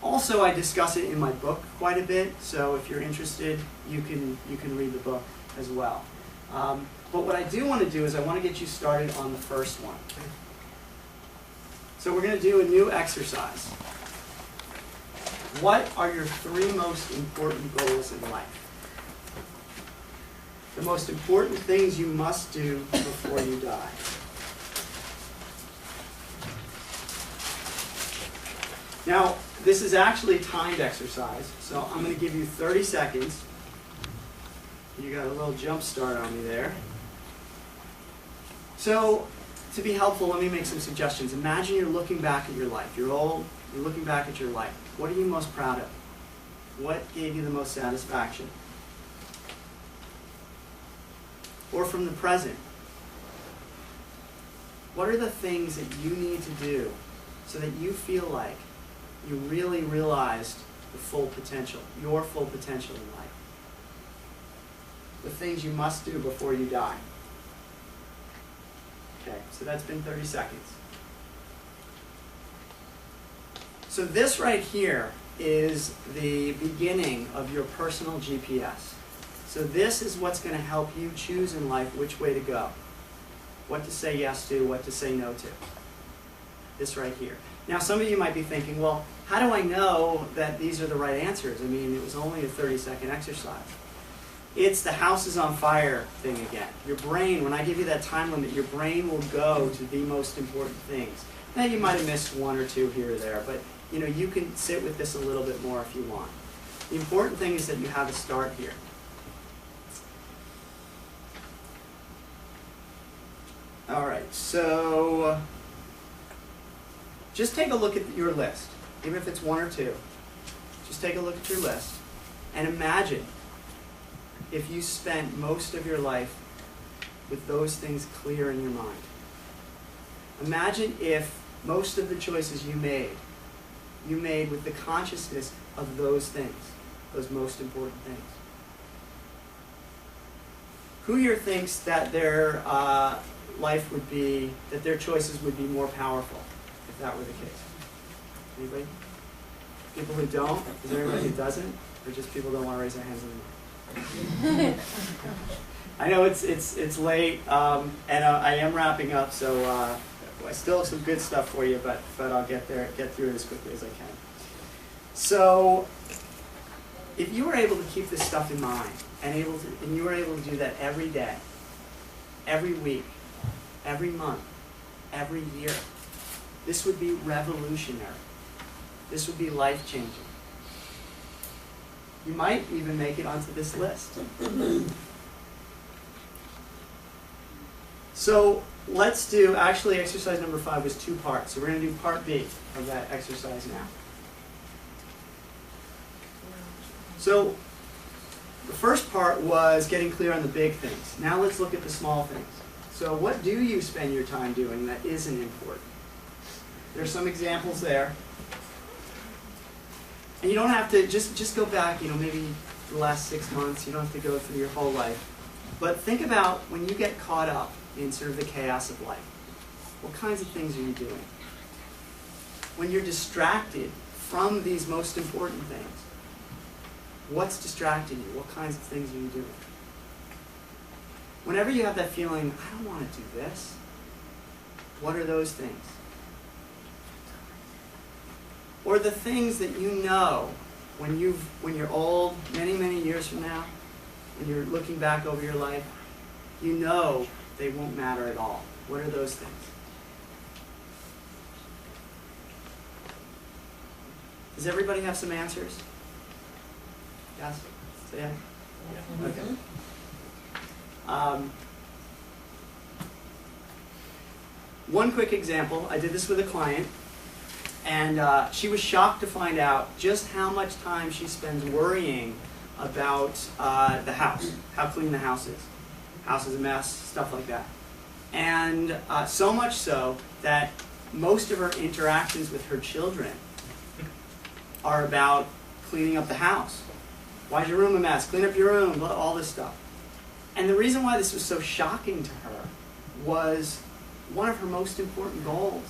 Also, I discuss it in my book quite a bit. So if you're interested, you can read the book as well. But what I do want to do is I want to get you started on the first one. So we're going to do a new exercise. What are your 3 most important goals in life? The most important things you must do before you die. Now, this is actually a timed exercise, so I'm going to give you 30 seconds. You got a little jump start on me there. So, to be helpful, let me make some suggestions. Imagine you're looking back at your life. You're old, you're looking back at your life. What are you most proud of? What gave you the most satisfaction? Or from the present, what are the things that you need to do so that you feel like you really realized the full potential, your full potential in life? The things you must do before you die. Okay, so that's been 30 seconds. So this right here is the beginning of your personal GPS. So this is what's going to help you choose in life which way to go. What to say yes to, what to say no to. This right here. Now some of you might be thinking, well, how do I know that these are the right answers? I mean, it was only a 30-second exercise. It's the house is on fire thing again. Your brain, when I give you that time limit, your brain will go to the most important things. Now you might have missed 1 or 2 here or there, but you can sit with this a little bit more if you want. The important thing is that you have a start here. All right, so just take a look at your list, even if it's 1 or 2. Just take a look at your list and imagine if you spent most of your life with those things clear in your mind. Imagine if most of the choices you made with the consciousness of those things, those most important things. Who here thinks that their life would be, that their choices would be more powerful if that were the case? Anybody? People who don't? Is there anybody who doesn't? Or just people who don't want to raise their hands anymore? I know it's late, and I am wrapping up, so I still have some good stuff for you, but I'll get through it as quickly as I can. So, if you were able to keep this stuff in mind, and you were able to do that every day, every week, every month, every year, this would be revolutionary. This would be life-changing. You might even make it onto this list. So let's do, actually exercise number 5 was 2 parts. So we're going to do part B of that exercise now. So the first part was getting clear on the big things. Now let's look at the small things. So what do you spend your time doing that isn't important? There's some examples there. And you don't have to, just go back, maybe the last 6 months. You don't have to go through your whole life. But think about when you get caught up in sort of the chaos of life. What kinds of things are you doing? When you're distracted from these most important things, what's distracting you? What kinds of things are you doing? Whenever you have that feeling, I don't want to do this, what are those things? Or the things that you know when you're old, many, many years from now, when you're looking back over your life, you know they won't matter at all. What are those things? Does everybody have some answers? Yes? So, yeah? Okay. One quick example, I did this with a client, and she was shocked to find out just how much time she spends worrying about the house, how clean the house is. House is a mess, stuff like that. And so much so that most of her interactions with her children are about cleaning up the house. Why's your room a mess? Clean up your room, all this stuff. And the reason why this was so shocking to her was one of her most important goals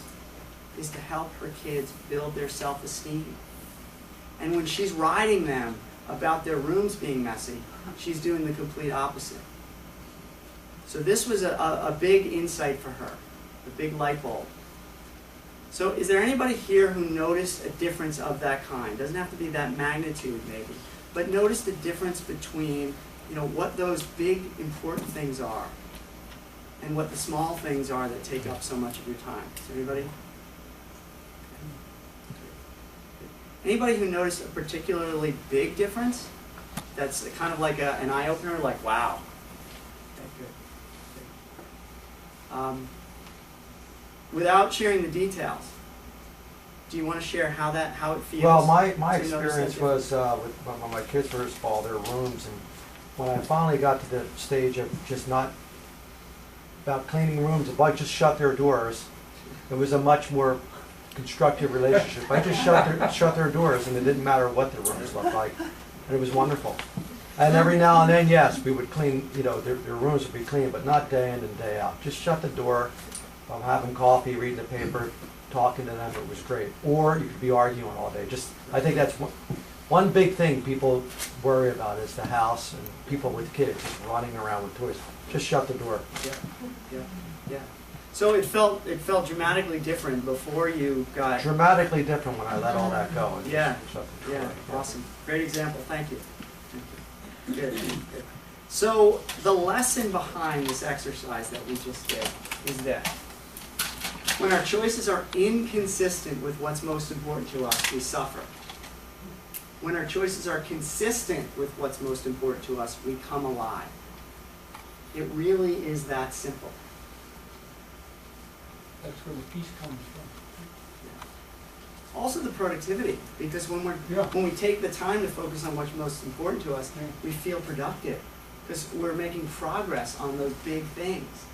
is to help her kids build their self-esteem. And when she's writing them about their rooms being messy, she's doing the complete opposite. So this was a big insight for her, a big light bulb. So is there anybody here who noticed a difference of that kind? Doesn't have to be that magnitude maybe, but noticed the difference between, you know, what those big important things are and what the small things are that take up so much of your time. Is there anybody? Anybody who noticed a particularly big difference? That's kind of like an eye-opener, like, wow. Okay, good. Without sharing the details, do you want to share how it feels? Well, my to notice experience that was when my kids first of all, their rooms, and when I finally got to the stage of just not about cleaning rooms, if I just shut their doors, it was a much more constructive relationship. I just shut their doors, and it didn't matter what their rooms looked like, and it was wonderful. And every now and then, yes, we would clean. You know, their rooms would be clean, but not day in and day out. Just shut the door. I'm having coffee, reading the paper, talking to them. It was great. Or you could be arguing all day. I think that's one big thing people worry about is the house and people with kids just running around with toys. Just shut the door. Yeah. So it felt dramatically different before you got. Dramatically different when I let all that go. And Yeah. just shut the door. Yeah. Awesome. Great example. Thank you. Good. So the lesson behind this exercise that we just did is this. When our choices are inconsistent with what's most important to us, we suffer. When our choices are consistent with what's most important to us, we come alive. It really is that simple. That's where the peace comes from. Also the productivity, because when we take the time to focus on what's most important to us, we feel productive, because we're making progress on those big things.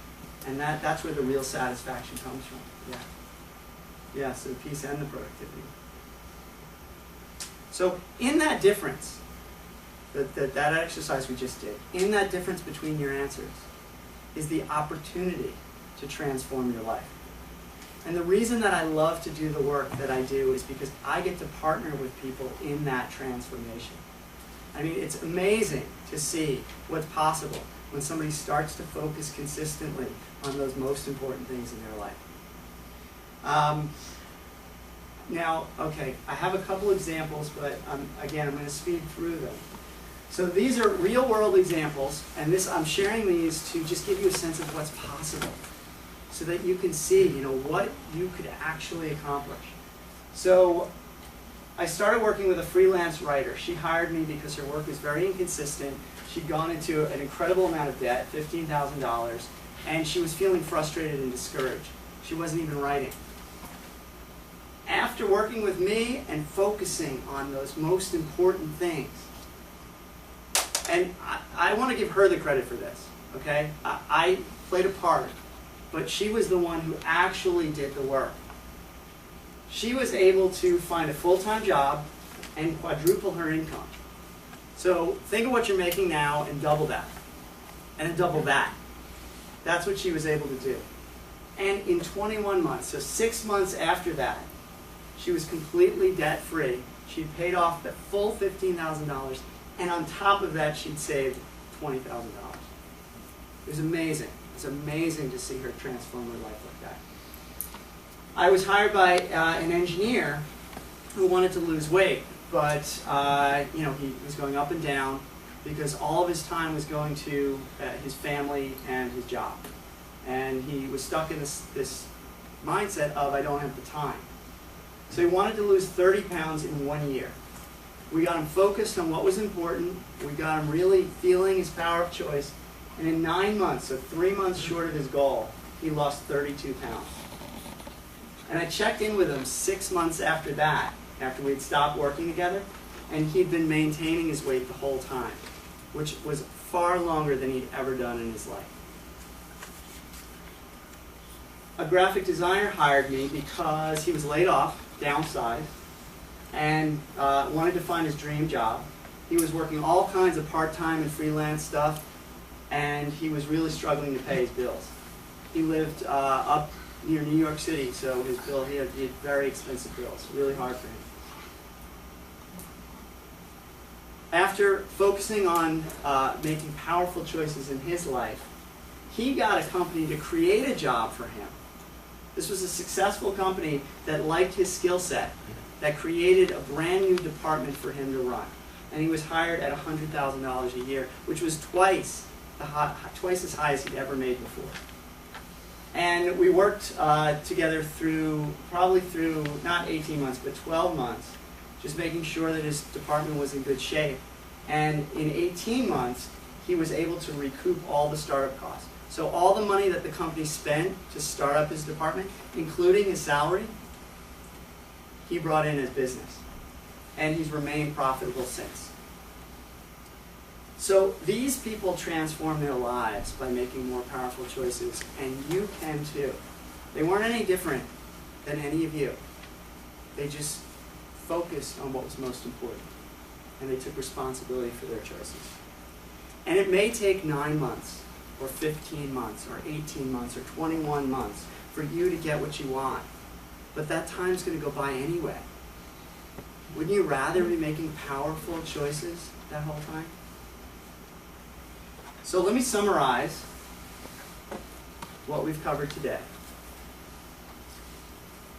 And that's where the real satisfaction comes from. Yeah, so the peace and the productivity. So in that difference, that exercise we just did, in that difference between your answers is the opportunity to transform your life. And the reason that I love to do the work that I do is because I get to partner with people in that transformation. I mean, it's amazing to see what's possible when somebody starts to focus consistently on those most important things in their life. Now, okay, I have a couple examples, but again, I'm going to speed through them. So these are real-world examples, and I'm sharing these to just give you a sense of what's possible, so that you can see, what you could actually accomplish. So I started working with a freelance writer. She hired me because her work was very inconsistent. She'd gone into an incredible amount of debt, $15,000, and she was feeling frustrated and discouraged. She wasn't even writing. After working with me and focusing on those most important things, and I want to give her the credit for this, okay? I played a part, but she was the one who actually did the work. She was able to find a full-time job and quadruple her income. So think of what you're making now and double that. And then double that. That's what she was able to do. And in 21 months, so 6 months after that, she was completely debt-free. She'd paid off the full $15,000, and on top of that, she'd saved $20,000. It was amazing. It's amazing to see her transform her life like that. I was hired by an engineer who wanted to lose weight, but he was going up and down because all of his time was going to his family and his job. And he was stuck in this mindset of, I don't have the time. So he wanted to lose 30 pounds in 1 year. We got him focused on what was important. We got him really feeling his power of choice. And in 9 months, so 3 months short of his goal, he lost 32 pounds. And I checked in with him 6 months after that, after we'd stopped working together, and he'd been maintaining his weight the whole time, which was far longer than he'd ever done in his life. A graphic designer hired me because he was laid off, downsized, and wanted to find his dream job. He was working all kinds of part-time and freelance stuff, and he was really struggling to pay his bills. He lived up near New York City, so he had very expensive bills, really hard for him. After focusing on making powerful choices in his life, he got a company to create a job for him. This was a successful company that liked his skill set, that created a brand new department for him to run. And he was hired at $100,000 a year, which was twice as high as he'd ever made before. And we worked together probably through not 18 months, but 12 months, just making sure that his department was in good shape. And in 18 months, he was able to recoup all the startup costs. So all the money that the company spent to start up his department, including his salary, he brought in as business. And he's remained profitable since. So these people transform their lives by making more powerful choices, and you can too. They weren't any different than any of you. They just focused on what was most important, and they took responsibility for their choices. And it may take 9 months, or 15 months, or 18 months, or 21 months for you to get what you want. But that time's going to go by anyway. Wouldn't you rather be making powerful choices that whole time? So let me summarize what we've covered today.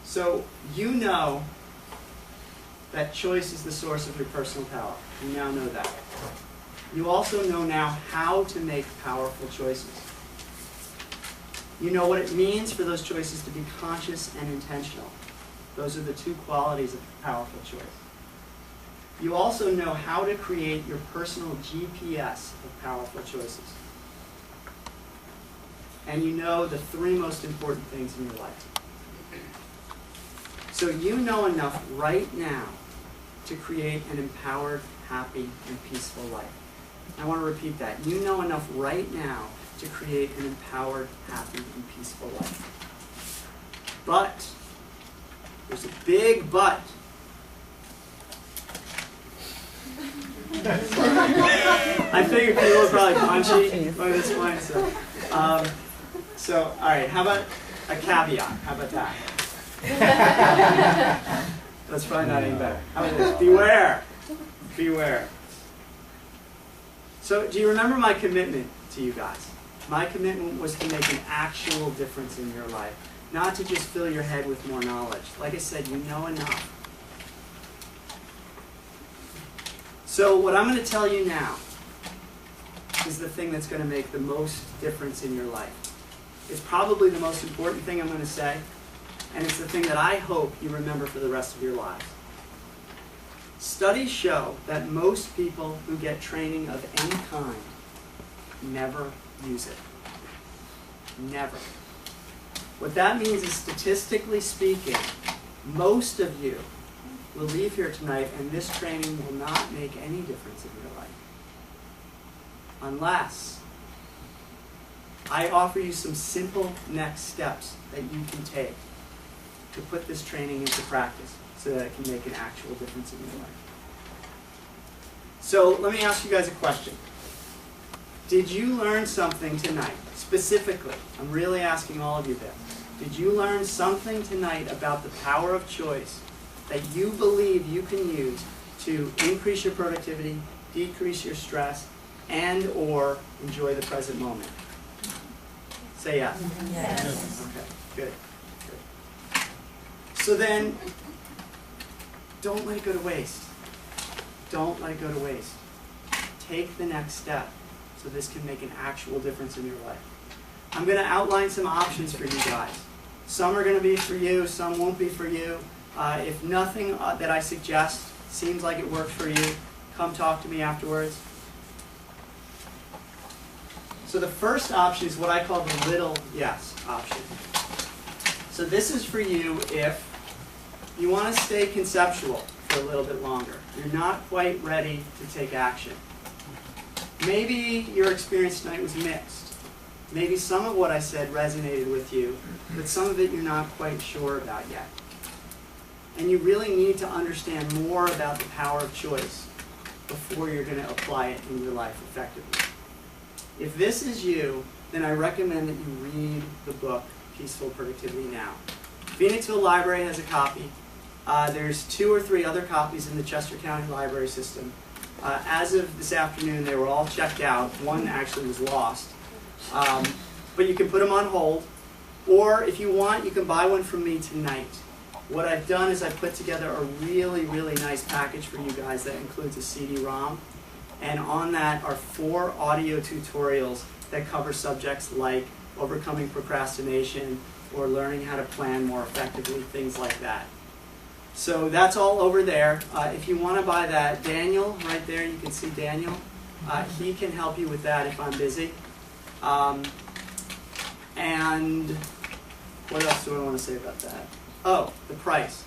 So you know that choice is the source of your personal power. You now know that. You also know now how to make powerful choices. You know what it means for those choices to be conscious and intentional. Those are the two qualities of powerful choice. You also know how to create your personal GPS of powerful choices. And you know the 3 most important things in your life. So you know enough right now to create an empowered, happy, and peaceful life. I want to repeat that. You know enough right now to create an empowered, happy, and peaceful life. But, there's a big but. I figured people were probably punchy by this point. So, all right, how about a caveat? How about that? That's probably not any better. How about this? Beware. Beware. So, do you remember my commitment to you guys? My commitment was to make an actual difference in your life, not to just fill your head with more knowledge. Like I said, you know enough. So what I'm going to tell you now is the thing that's going to make the most difference in your life. It's probably the most important thing I'm going to say, and it's the thing that I hope you remember for the rest of your lives. Studies show that most people who get training of any kind never use it. Never. What that means is, statistically speaking, most of you will leave here tonight and this training will not make any difference in your life. Unless I offer you some simple next steps that you can take to put this training into practice so that it can make an actual difference in your life. So let me ask you guys a question. Did you learn something tonight? Specifically, I'm really asking all of you this. Did you learn something tonight about the power of choice that you believe you can use to increase your productivity, decrease your stress, and or enjoy the present moment? Say yes. Yes. Okay, good. So then, don't let it go to waste. Don't let it go to waste. Take the next step so this can make an actual difference in your life. I'm going to outline some options for you guys. Some are going to be for you, some won't be for you. If nothing that I suggest seems like it worked for you, come talk to me afterwards. So the first option is what I call the little yes option. So this is for you if you want to stay conceptual for a little bit longer. You're not quite ready to take action. Maybe your experience tonight was mixed. Maybe some of what I said resonated with you, but some of it you're not quite sure about yet. And you really need to understand more about the power of choice before you're going to apply it in your life effectively. If this is you, then I recommend that you read the book, Peaceful Productivity Now. Phoenixville Library has a copy. There's 2 or 3 other copies in the Chester County Library System. As of this afternoon, they were all checked out. One actually was lost. But you can put them on hold, or if you want, you can buy one from me tonight. What I've done is I've put together a really, really nice package for you guys that includes a CD-ROM, and on that are 4 audio tutorials that cover subjects like overcoming procrastination or learning how to plan more effectively, things like that. So that's all over there. If you want to buy that, Daniel, right there, you can see Daniel. He can help you with that if I'm busy. And what else do I want to say about that? Oh, the price.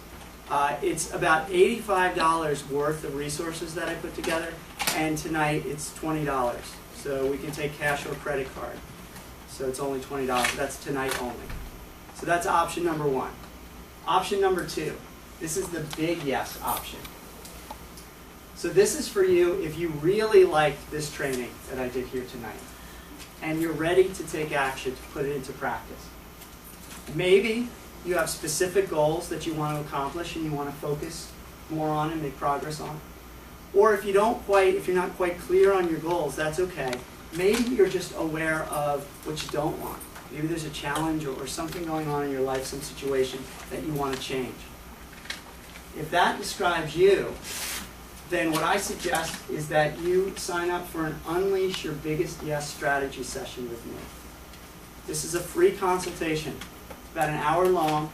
It's about $85 worth of resources that I put together, and tonight it's $20. So we can take cash or credit card. So it's only $20. That's tonight only. So that's option number 1. Option number 2. This is the big yes option. So this is for you if you really liked this training that I did here tonight, and you're ready to take action to put it into practice. Maybe you have specific goals that you want to accomplish and you want to focus more on and make progress on. Or if you're not quite clear on your goals, that's okay. Maybe you're just aware of what you don't want. Maybe there's a challenge or something going on in your life, some situation that you want to change. If that describes you, then what I suggest is that you sign up for an Unleash Your Biggest Yes strategy session with me. This is a free consultation. It's about an hour long,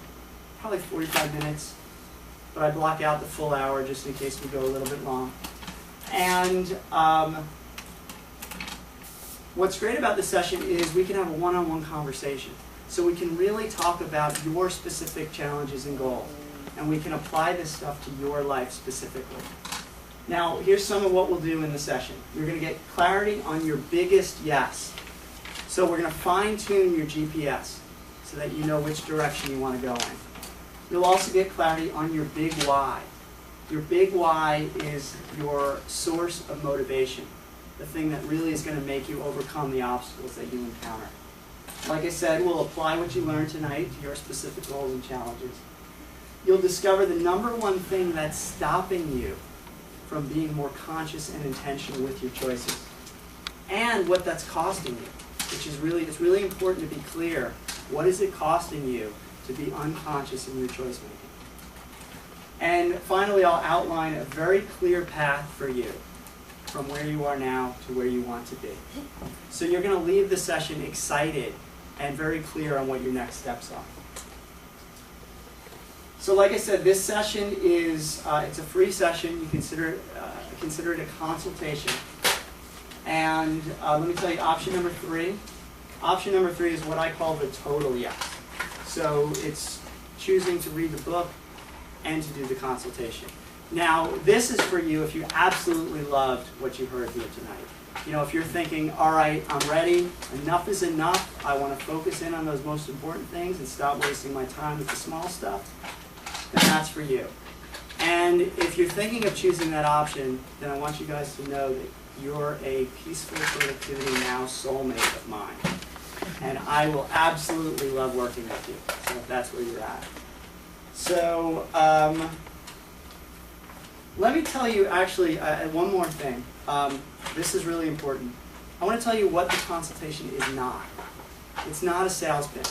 probably 45 minutes, but I block out the full hour just in case we go a little bit long. And what's great about this session is we can have a one-on-one conversation. So we can really talk about your specific challenges and goals. And we can apply this stuff to your life specifically. Now, here's some of what we'll do in the session. You're going to get clarity on your biggest yes. So we're going to fine-tune your GPS so that you know which direction you want to go in. You'll also get clarity on your big why. Your big why is your source of motivation, the thing that really is going to make you overcome the obstacles that you encounter. Like I said, we'll apply what you learned tonight to your specific goals and challenges. You'll discover the number one thing that's stopping you from being more conscious and intentional with your choices, and what that's costing you, which is it's really important to be clear. What is it costing you to be unconscious in your choice making? And finally, I'll outline a very clear path for you from where you are now to where you want to be. So you're going to leave the session excited and very clear on what your next steps are. So like I said, this session is, it's a free session. You consider it a consultation. And let me tell you, option number 3. Option number 3 is what I call the total yes. So it's choosing to read the book and to do the consultation. Now, this is for you if you absolutely loved what you heard here tonight. You know, if you're thinking, all right, I'm ready, enough is enough, I want to focus in on those most important things and stop wasting my time with the small stuff, then that's for you. And if you're thinking of choosing that option, then I want you guys to know that you're a Peaceful Productivity Now soulmate of mine. And I will absolutely love working with you, so if that's where you're at. So, let me tell you actually one more thing. This is really important. I want to tell you what the consultation is not. It's not a sales pitch.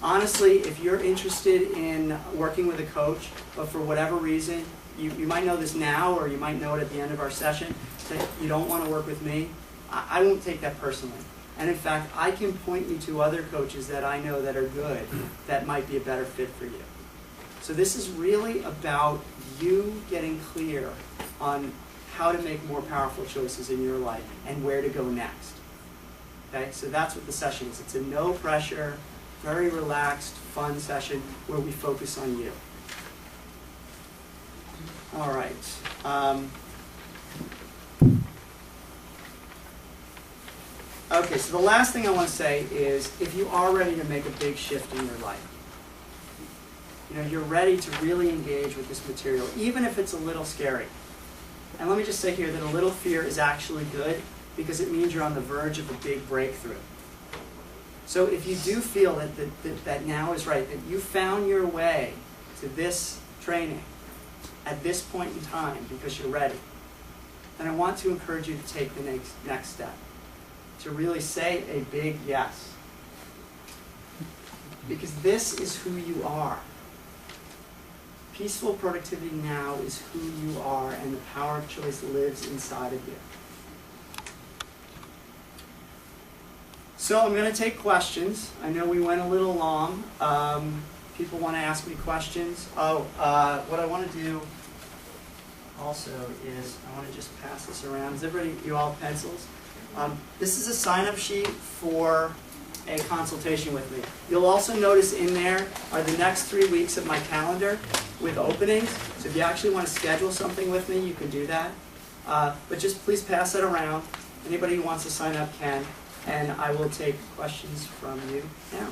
Honestly, if you're interested in working with a coach, but for whatever reason, you might know this now or you might know it at the end of our session, that you don't want to work with me, I won't take that personally. And in fact, I can point you to other coaches that I know that are good that might be a better fit for you. So this is really about you getting clear on how to make more powerful choices in your life and where to go next. Okay, so that's what the session is. It's a no pressure, very relaxed, fun session where we focus on you. All right. Okay, so the last thing I want to say is if you are ready to make a big shift in your life, you know, you're ready to really engage with this material, even if it's a little scary. And let me just say here that a little fear is actually good because it means you're on the verge of a big breakthrough. So if you do feel that now is right, that you found your way to this training at this point in time because you're ready, then I want to encourage you to take the next step, to really say a big yes. Because this is who you are. Peaceful productivity now is who you are, and the power of choice lives inside of you. So I'm going to take questions. I know we went a little long. People want to ask me questions. What I want to do also is I want to just pass this around. Is everybody, you all have pencils? This is a sign-up sheet for a consultation with me. You'll also notice in there are the next 3 weeks of my calendar with openings. So if you actually want to schedule something with me, you can do that. But just please pass that around. Anybody who wants to sign up can. And I will take questions from you now.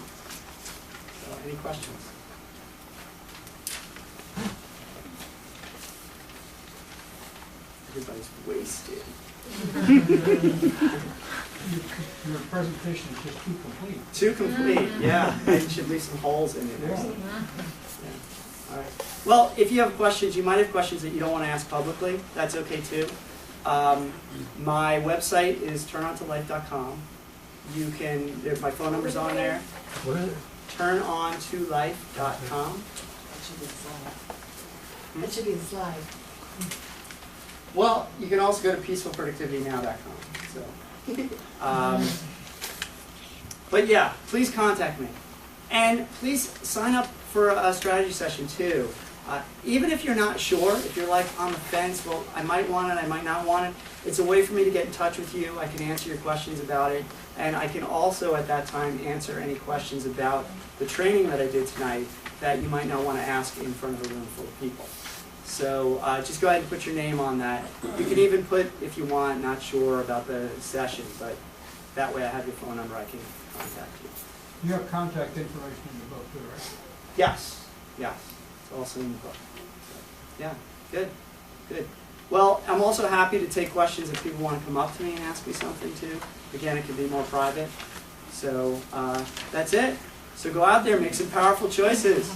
So any questions? Everybody's wasted. Your presentation is just too complete. Too complete, yeah. It should leave some holes in it. Yeah. Yeah. All right. Well, if you have questions, you might have questions that you don't want to ask publicly. That's okay too. My website is turnontolife.com. You can, my phone number's on there. What is it? Turnontolife.com. That should be the slide. Well, you can also go to peacefulproductivitynow.com. So, but yeah, please contact me. And please sign up for a strategy session too. Even if you're not sure, if you're like on the fence, well, I might want it, I might not want it, it's a way for me to get in touch with you. I can answer your questions about it. And I can also, at that time, answer any questions about the training that I did tonight that you might not want to ask in front of a room full of people. So just go ahead and put your name on that. You can even put, if you want, not sure about the session, but that way I have your phone number, I can contact you. You have contact information in the book too, right? Yes, yes. It's also in the book. Yeah, good, good. Well, I'm also happy to take questions if people want to come up to me and ask me something too. Again, it can be more private. So that's it. So go out there, make some powerful choices.